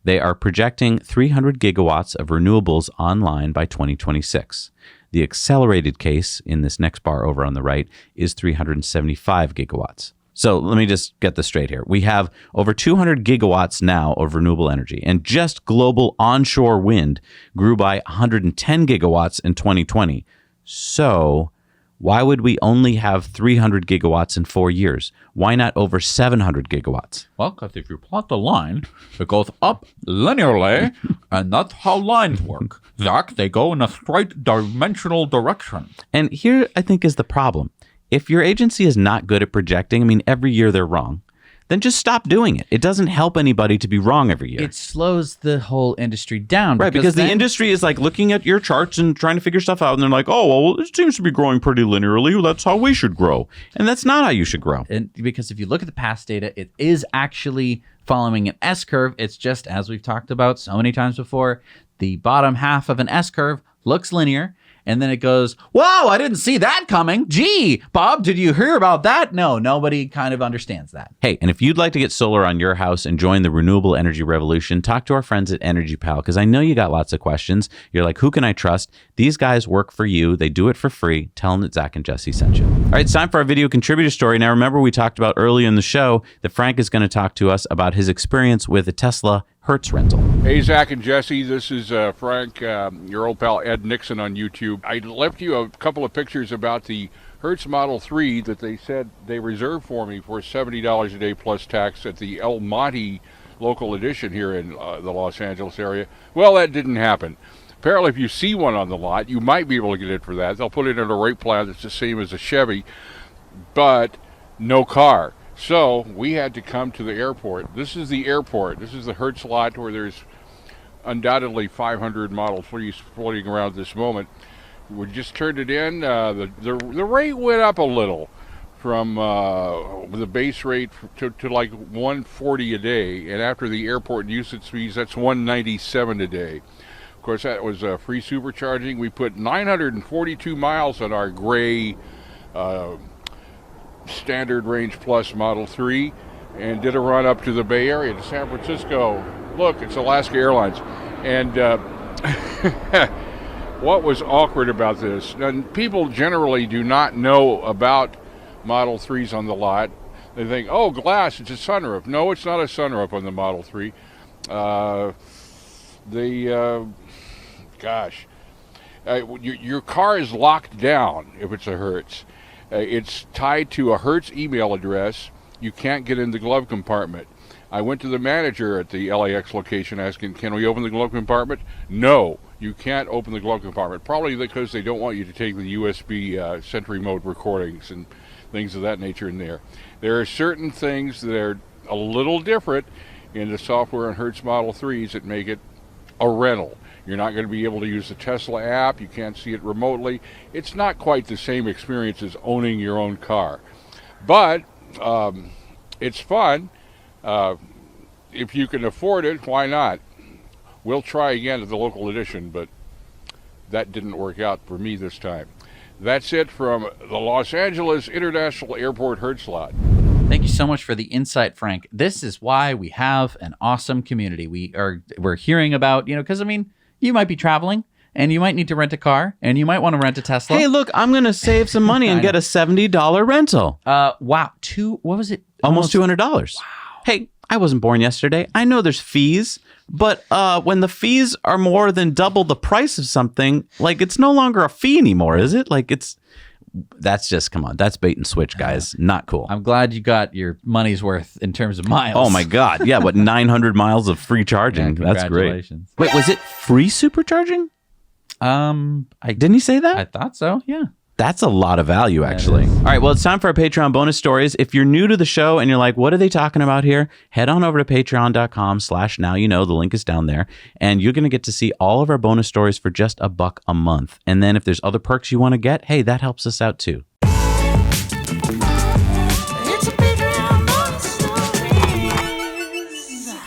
They are projecting 300 gigawatts of renewables online by 2026. The accelerated case in this next bar over on the right is 375 gigawatts. So let me just get this straight here. We have over 200 gigawatts now of renewable energy, and just global onshore wind grew by 110 gigawatts in 2020. So why would we only have 300 gigawatts in 4 years? Why not over 700 gigawatts? Well, because if you plot the line, it goes up linearly, and that's how lines work. Zach, they go in a straight dimensional direction. And here, I think, is the problem. If your agency is not good at projecting, I mean, every year they're wrong, then just stop doing it. It doesn't help anybody to be wrong every year. It slows the whole industry down. Right, because the industry is like looking at your charts and trying to figure stuff out, and they're like, oh, well, it seems to be growing pretty linearly. That's how we should grow. And that's not how you should grow. And because if you look at the past data, it is actually following an S-curve. It's just, as we've talked about so many times before, the bottom half of an S-curve looks linear. And then it goes, whoa, I didn't see that coming. Gee, Bob, did you hear about that? No, nobody kind of understands that. Hey, and if you'd like to get solar on your house and join the renewable energy revolution, talk to our friends at Energy Pal, because I know you got lots of questions. You're like, who can I trust? These guys work for you. They do it for free. Tell them that Zach and Jesse sent you. All right, it's time for our video contributor story. Now, remember we talked about earlier in the show that Frank is going to talk to us about his experience with a Tesla Hertz rental. Hey, Zach and Jesse, this is Frank, your old pal Ed Nixon on YouTube. I left you a couple of pictures about the Hertz Model 3 that they said they reserved for me for $70 a day plus tax at the El Monte local edition here in the Los Angeles area. Well, that didn't happen. Apparently, if you see one on the lot, you might be able to get it for that. They'll put it in a rate plan that's the same as a Chevy, but no car. So we had to come to the airport. This is the airport. This is the Hertz lot where there's undoubtedly 500 Model 3s floating around at this moment. We just turned it in. The rate went up a little from the base rate to like $140 a day. And after the airport usage fees, that's $197 a day. Of course, that was free supercharging. We put 942 miles on our gray Standard Range Plus Model 3 and did a run up to the Bay Area to San Francisco. Look, it's Alaska Airlines. And what was awkward about this, and people generally do not know about Model 3s on the lot. They think, oh, glass, it's a sunroof. No, it's not a sunroof on the Model 3. Your car is locked down if it's a Hertz. It's tied to a Hertz email address. You can't get in the glove compartment. I went to the manager at the LAX location asking, can we open the glove compartment? No, you can't open the glove compartment. Probably because they don't want you to take the USB Sentry mode recordings and things of that nature in there. There are certain things that are a little different in the software and Hertz Model 3s that make it a rental. You're not going to be able to use the Tesla app. You can't see it remotely. It's not quite the same experience as owning your own car. But it's fun. If you can afford it, why not? We'll try again at the local edition, but that didn't work out for me this time. That's it from the Los Angeles International Airport Hertz lot. Thank you so much for the insight, Frank. This is why we have an awesome community. We're hearing about, because you might be traveling and you might need to rent a car and you might want to rent a Tesla. Hey, look, I'm going to save some money and get a $70 rental. Wow. What was it? Almost $200. Wow. Hey, I wasn't born yesterday. I know there's fees, but when the fees are more than double the price of something, like it's no longer a fee anymore, is it? Like that's just, come on, that's bait and switch, guys. Not cool. I'm glad you got your money's worth in terms of miles. Oh my God. Yeah, 900 miles of free charging. Yeah, that's great. Wait, was it free supercharging? Didn't he say that? I thought so, yeah. That's a lot of value, actually. All right, well, it's time for our Patreon bonus stories. If you're new to the show and you're like, what are they talking about here? Head on over to patreon.com/nowyouknow. The link is down there. And you're going to get to see all of our bonus stories for just $1 a month. And then if there's other perks you want to get, hey, that helps us out too.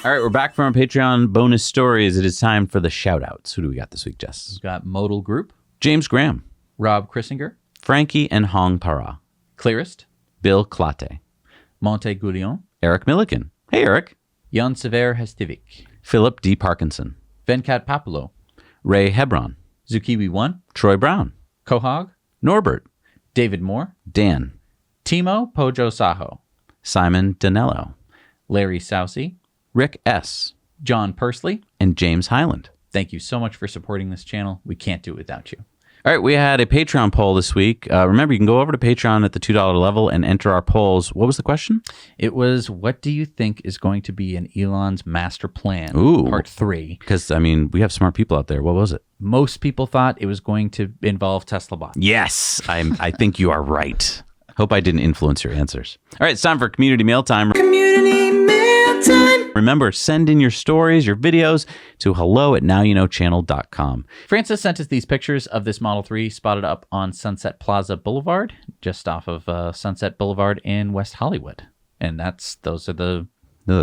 All right, we're back from our Patreon bonus stories. It is time for the shout-outs. Who do we got this week, Jess? We've got Modal Group, James Graham, Rob Krissinger, Frankie and Hong Para, Clearest, Bill Klate, Monte Goulion, Eric Milliken. Hey, Eric. Jan Sever Hestivic, Philip D. Parkinson, Venkat Papulo, Ray Hebron, Zukiwi1, Troy Brown, Kohog, Norbert, David Moore, Dan, Timo Pojo Saho, Simon Danello, Larry Sousey, Rick S., John Pursley, and James Highland. Thank you so much for supporting this channel. We can't do it without you. All right, we had a Patreon poll this week. Remember, you can go over to Patreon at the $2 level and enter our polls. What was the question? It was, what do you think is going to be in Elon's master plan? Ooh. Part 3. Because, we have smart people out there. What was it? Most people thought it was going to involve Tesla bots. Yes, I think you are right. Hope I didn't influence your answers. All right, it's time for Community Mail Time. Community Mail Time. Remember, send in your stories, your videos to hello@nowyouknowchannel.com. Francis sent us these pictures of this Model 3 spotted up on Sunset Plaza Boulevard, just off of Sunset Boulevard in West Hollywood. And those are the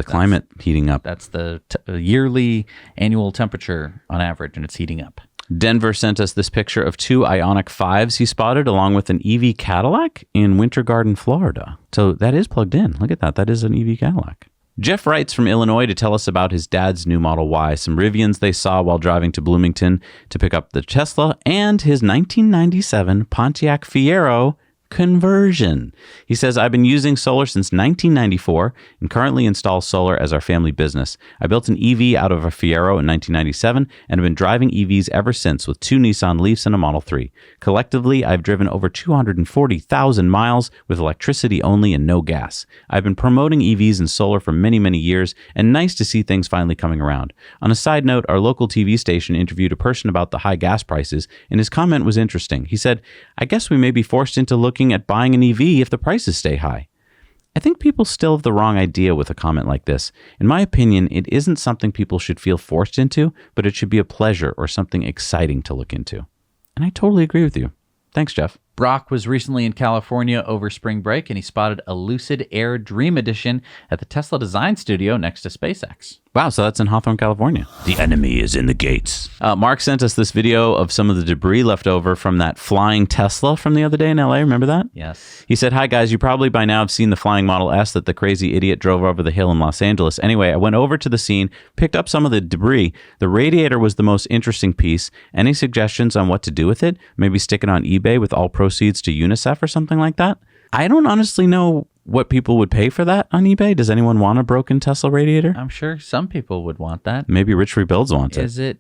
climate heating up. That's the yearly annual temperature on average, and it's heating up. Denver sent us this picture of 2 Ioniq 5s he spotted along with an EV Cadillac in Winter Garden, Florida. So that is plugged in. Look at that. That is an EV Cadillac. Jeff writes from Illinois to tell us about his dad's new Model Y, some Rivians they saw while driving to Bloomington to pick up the Tesla, and his 1997 Pontiac Fiero conversion. He says, I've been using solar since 1994 and currently install solar as our family business. I built an EV out of a Fiero in 1997 and have been driving EVs ever since with 2 Nissan Leafs and a Model 3. Collectively, I've driven over 240,000 miles with electricity only and no gas. I've been promoting EVs and solar for many, many years, and nice to see things finally coming around. On a side note, our local TV station interviewed a person about the high gas prices, and his comment was interesting. He said, I guess we may be forced into looking at buying an EV if the prices stay high. I think people still have the wrong idea with a comment like this. In my opinion, it isn't something people should feel forced into, but it should be a pleasure or something exciting to look into. And I totally agree with you. Thanks, Jeff. Brock was recently in California over spring break, and he spotted a Lucid Air Dream Edition at the Tesla Design Studio next to SpaceX. Wow, so that's in Hawthorne, California. The enemy is in the gates. Mark sent us this video of some of the debris left over from that flying Tesla from the other day in LA. Remember that? Yes. He said, hi, guys. You probably by now have seen the flying Model S that the crazy idiot drove over the hill in Los Angeles. Anyway, I went over to the scene, picked up some of the debris. The radiator was the most interesting piece. Any suggestions on what to do with it? Maybe stick it on eBay with all proceeds to UNICEF or something like that? I don't honestly know what people would pay for that on eBay. Does anyone want a broken Tesla radiator? I'm sure some people would want that. Maybe Rich Rebuilds wants it.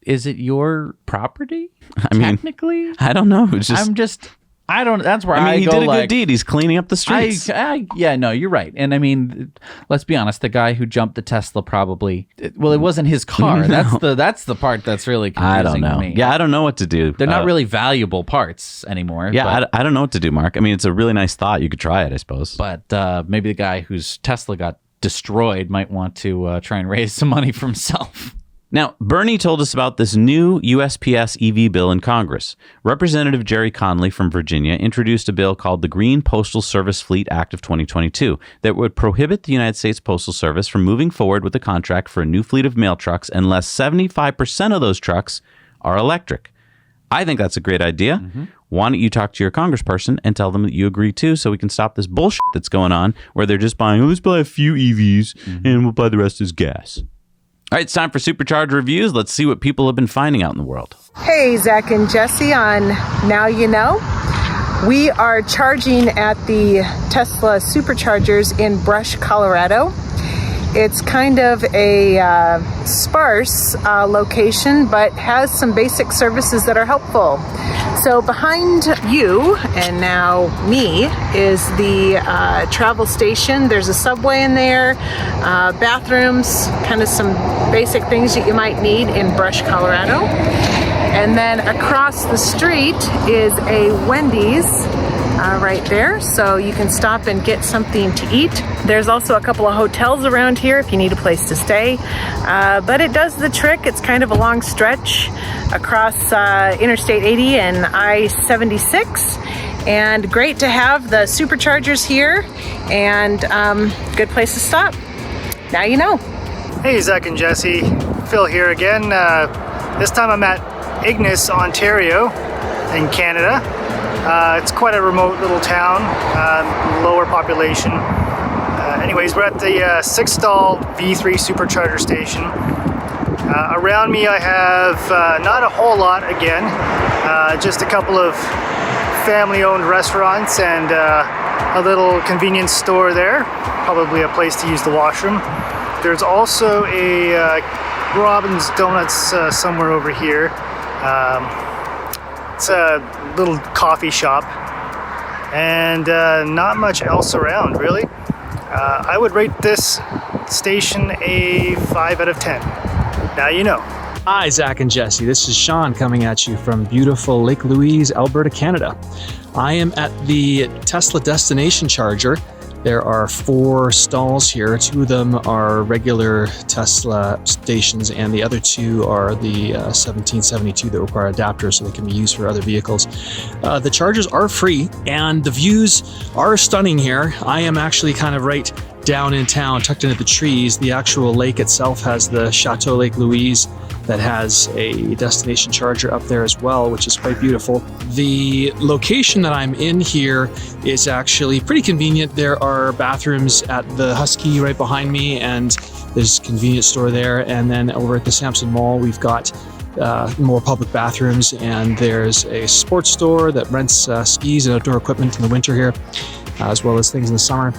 Is it your property? I mean, technically, I don't know. It's just, that's where I go. He did a good deed. He's cleaning up the streets. Yeah, no, you're right. And I mean, let's be honest. The guy who jumped the Tesla probably, it wasn't his car. No. That's the part that's really confusing I don't know. to me. Yeah, I don't know what to do. They're not really valuable parts anymore. Yeah, I don't know what to do, Mark. I mean, it's a really nice thought. You could try it, I suppose. But maybe the guy whose Tesla got destroyed might want to try and raise some money for himself. Now, Bernie told us about this new USPS EV bill in Congress. Representative Jerry Conley from Virginia introduced a bill called the Green Postal Service Fleet Act of 2022 that would prohibit the United States Postal Service from moving forward with a contract for a new fleet of mail trucks unless 75% of those trucks are electric. I think that's a great idea. Why don't you talk to your congressperson and tell them that you agree too, so we can stop this bullshit that's going on where they're just buying, let's buy a few EVs and we'll buy the rest as gas. All right, it's time for Supercharger Reviews. Let's see what people have been finding out in the world. Hey, Zach and Jesse on Now You Know. We are charging at the Tesla Superchargers in Brush, Colorado. It's kind of a sparse location, but has some basic services that are helpful. So behind you, and now me, is the travel station. There's a subway in there, bathrooms, kind of some basic things that you might need in Brush, Colorado. And then across the street is a Wendy's right there, so you can stop and get something to eat. There's also a couple of hotels around here if you need a place to stay, but it does the trick. It's kind of a long stretch across Interstate 80 and I-76, and great to have the Superchargers here, and good place to stop. Now you know. Hey, Zach and Jesse, Phil here again. This time I'm at Ignis, Ontario in Canada. It's quite a remote little town, lower population. Anyways, we're at the 6-stall V3 Supercharger station. Around me I have not a whole lot again, just a couple of family-owned restaurants and a little convenience store there, probably a place to use the washroom. There's also a Robin's Donuts somewhere over here. It's a little coffee shop, and not much else around, really. I would rate this station a 5 out of 10. Now you know. Hi, Zach and Jesse. This is Sean coming at you from beautiful Lake Louise, Alberta, Canada. I am at the Tesla Destination Charger. There are 4 stalls here. 2 of them are regular Tesla stations, and the other 2 are the 1772 that require adapters so they can be used for other vehicles. The chargers are free, and the views are stunning here. I am actually kind of right down in town, tucked into the trees. The actual lake itself has the Chateau Lake Louise that has a destination charger up there as well, which is quite beautiful. The location that I'm in here is actually pretty convenient. There are bathrooms at the Husky right behind me, and there's a convenience store there. And then over at the Sampson Mall, we've got more public bathrooms, and there's a sports store that rents skis and outdoor equipment in the winter here, as well as things in the summer.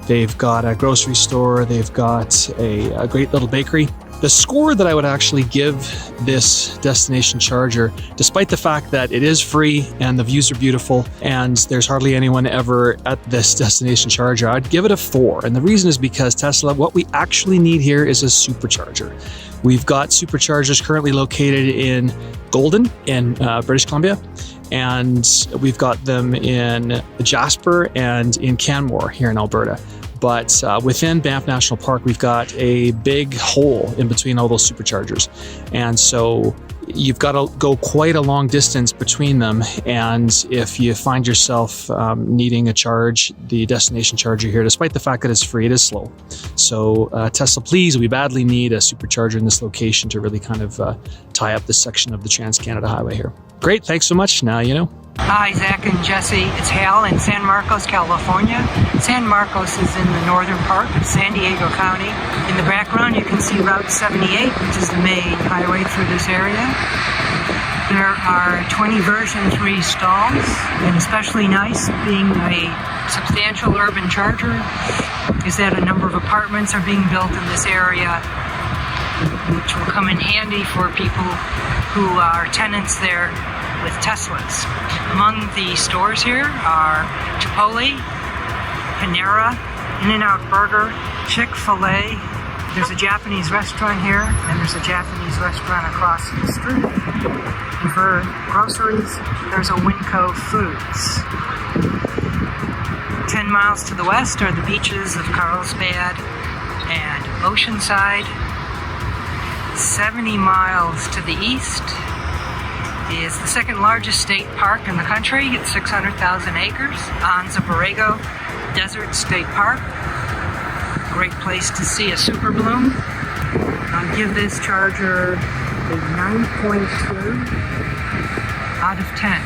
They've got a grocery store. They've got a great little bakery. The score that I would actually give this destination charger, despite the fact that it is free and the views are beautiful and there's hardly anyone ever at this destination charger, I'd give it a 4. And the reason is because Tesla, what we actually need here is a supercharger. We've got superchargers currently located in Golden in British Columbia, and we've got them in Jasper and in Canmore here in Alberta. But within Banff National Park, we've got a big hole in between all those superchargers. And so you've got to go quite a long distance between them. And if you find yourself needing a charge, the destination charger here, despite the fact that it's free, it is slow. So Tesla, please, we badly need a supercharger in this location to really kind of tie up this section of the Trans-Canada Highway here. Great, thanks so much. Now you know. Hi, Zach and Jesse. It's Hal in San Marcos, California. San Marcos is in the northern part of San Diego County. In the background, you can see Route 78, which is the main highway through this area. There are 20 version 3 stalls, and especially nice, being a substantial urban charger, is that a number of apartments are being built in this area, which will come in handy for people who are tenants there with Teslas. Among the stores here are Chipotle, Panera, In-N-Out Burger, Chick-fil-A. There's a Japanese restaurant here, and there's a Japanese restaurant across the street. And for groceries, there's a Winco Foods. 10 miles to the west are the beaches of Carlsbad And Oceanside, 70 miles to the east, is the second largest state park in the country. It's 600,000 acres. Anza Borrego Desert State Park. Great place to see a super bloom. I'll give this charger a 9.2 out of 10.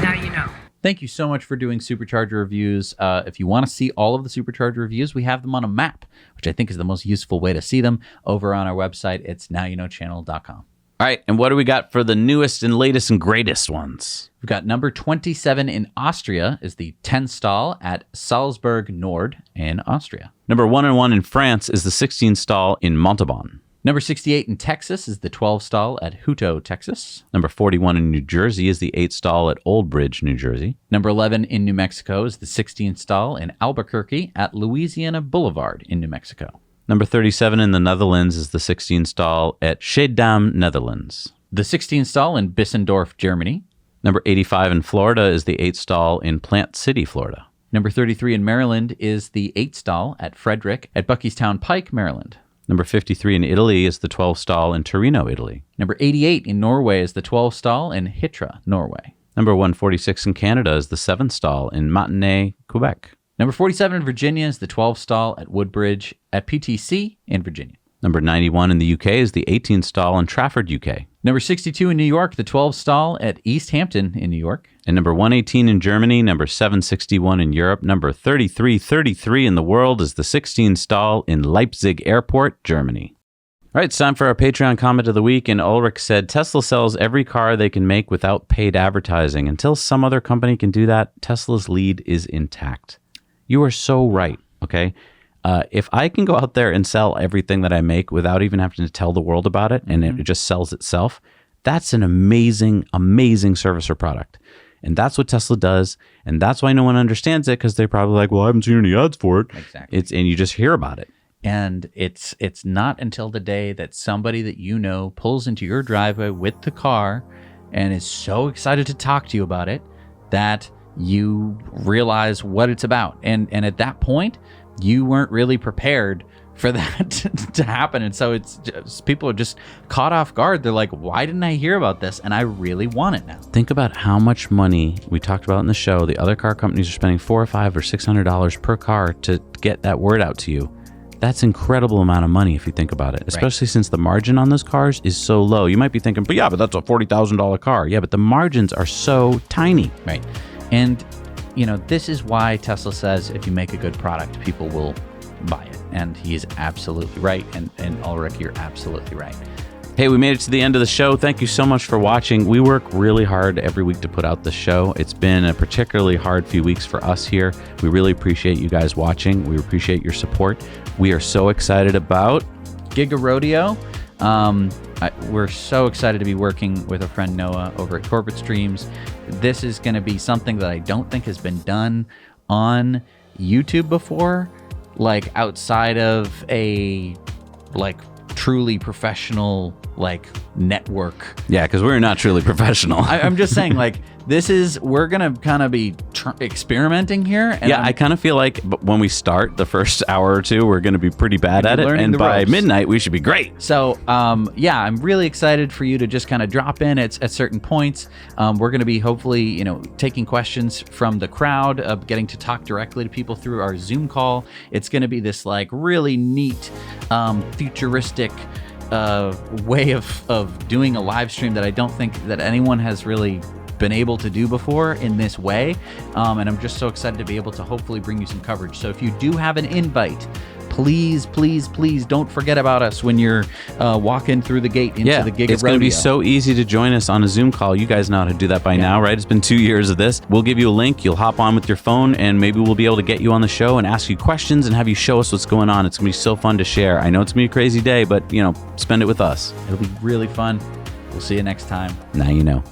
Now you know. Thank you so much for doing Supercharger reviews. If you want to see all of the Supercharger reviews, we have them on a map, which I think is the most useful way to see them over on our website. It's nowyouknowchannel.com. All right, and what do we got for the newest and latest and greatest ones? We've got number 27 in Austria is the 10 stall at Salzburg Nord in Austria. Number 101 in France is the 16 stall in Montauban. Number 68 in Texas is the 12 stall at Hutto, Texas. Number 41 in New Jersey is the 8 stall at Old Bridge, New Jersey. Number 11 in New Mexico is the 16 stall in Albuquerque at Louisiana Boulevard in New Mexico. Number 37 in the Netherlands is the 16 stall at Schiedam, Netherlands. The 16 stall in Bissendorf, Germany. Number 85 in Florida is the 8 stall in Plant City, Florida. Number 33 in Maryland is the 8 stall at Frederick at Buckystown Pike, Maryland. Number 53 in Italy is the 12 stall in Torino, Italy. Number 88 in Norway is the 12 stall in Hitra, Norway. Number 146 in Canada is the 7 stall in Montigny, Quebec. Number 47 in Virginia is the 12 stall at Woodbridge at PTC in Virginia. Number 91 in the UK is the 18 stall in Trafford, UK. Number 62 in New York, the 12 stall at East Hampton in New York. And number 118 in Germany, number 761 in Europe, number 3333 in the world is the 16 stall in Leipzig Airport, Germany. All right, it's time for our Patreon comment of the week. And Ulrich said, Tesla sells every car they can make without paid advertising. Until some other company can do that, Tesla's lead is intact. You are so right, okay? If I can go out there and sell everything that I make without even having to tell the world about it, and it just sells itself, that's an amazing, amazing service or product. And that's what Tesla does. And that's why no one understands it, because they're probably like, well, I haven't seen any ads for it. Exactly. And you just hear about it. And it's not until the day that somebody that you know pulls into your driveway with the car and is so excited to talk to you about it that you realize what it's about. And at that point, you weren't really prepared for that to happen. And so it's just, people are just caught off guard. They're like, why didn't I hear about this? And I really want it now. Think about how much money we talked about in the show. The other car companies are spending $400 or $500 or $600 per car to get that word out to you. That's an incredible amount of money if you think about it, especially since the margin on those cars is so low. You might be thinking, but that's a $40,000 car. Yeah, but the margins are so tiny. Right. And, this is why Tesla says if you make a good product, people will buy it. And he is absolutely right. And Ulrich, you're absolutely right. Hey, we made it to the end of the show. Thank you so much for watching. We work really hard every week to put out the show. It's been a particularly hard few weeks for us here. We really appreciate you guys watching. We appreciate your support. We are so excited about Giga Rodeo. We're so excited to be working with our friend Noah over at Corporate Streams. This is going to be something that I don't think has been done on YouTube before, like outside of a truly professional network. Yeah, because we're not truly professional. I'm just saying, we're going to kind of be experimenting here. And I kind of feel like when we start the first hour or two, we're going to be pretty bad at it. And by midnight, we should be great. So, I'm really excited for you to just kind of drop in at certain points. We're going to be hopefully, taking questions from the crowd, getting to talk directly to people through our Zoom call. It's going to be this really neat, futuristic way of doing a live stream that I don't think that anyone has really been able to do before in this way. And I'm just so excited to be able to hopefully bring you some coverage. So if you do have an invite, please don't forget about us when you're walking through the gate into the Giga It's going to be so easy to join us on a Zoom call. You guys know how to do that by now, right? It's been 2 years of this. We'll give you a link. You'll hop on with your phone, and maybe we'll be able to get you on the show and ask you questions and have you show us what's going on. It's going to be so fun to share. I know it's going to be a crazy day, but, spend it with us. It'll be really fun. We'll see you next time. Now you know.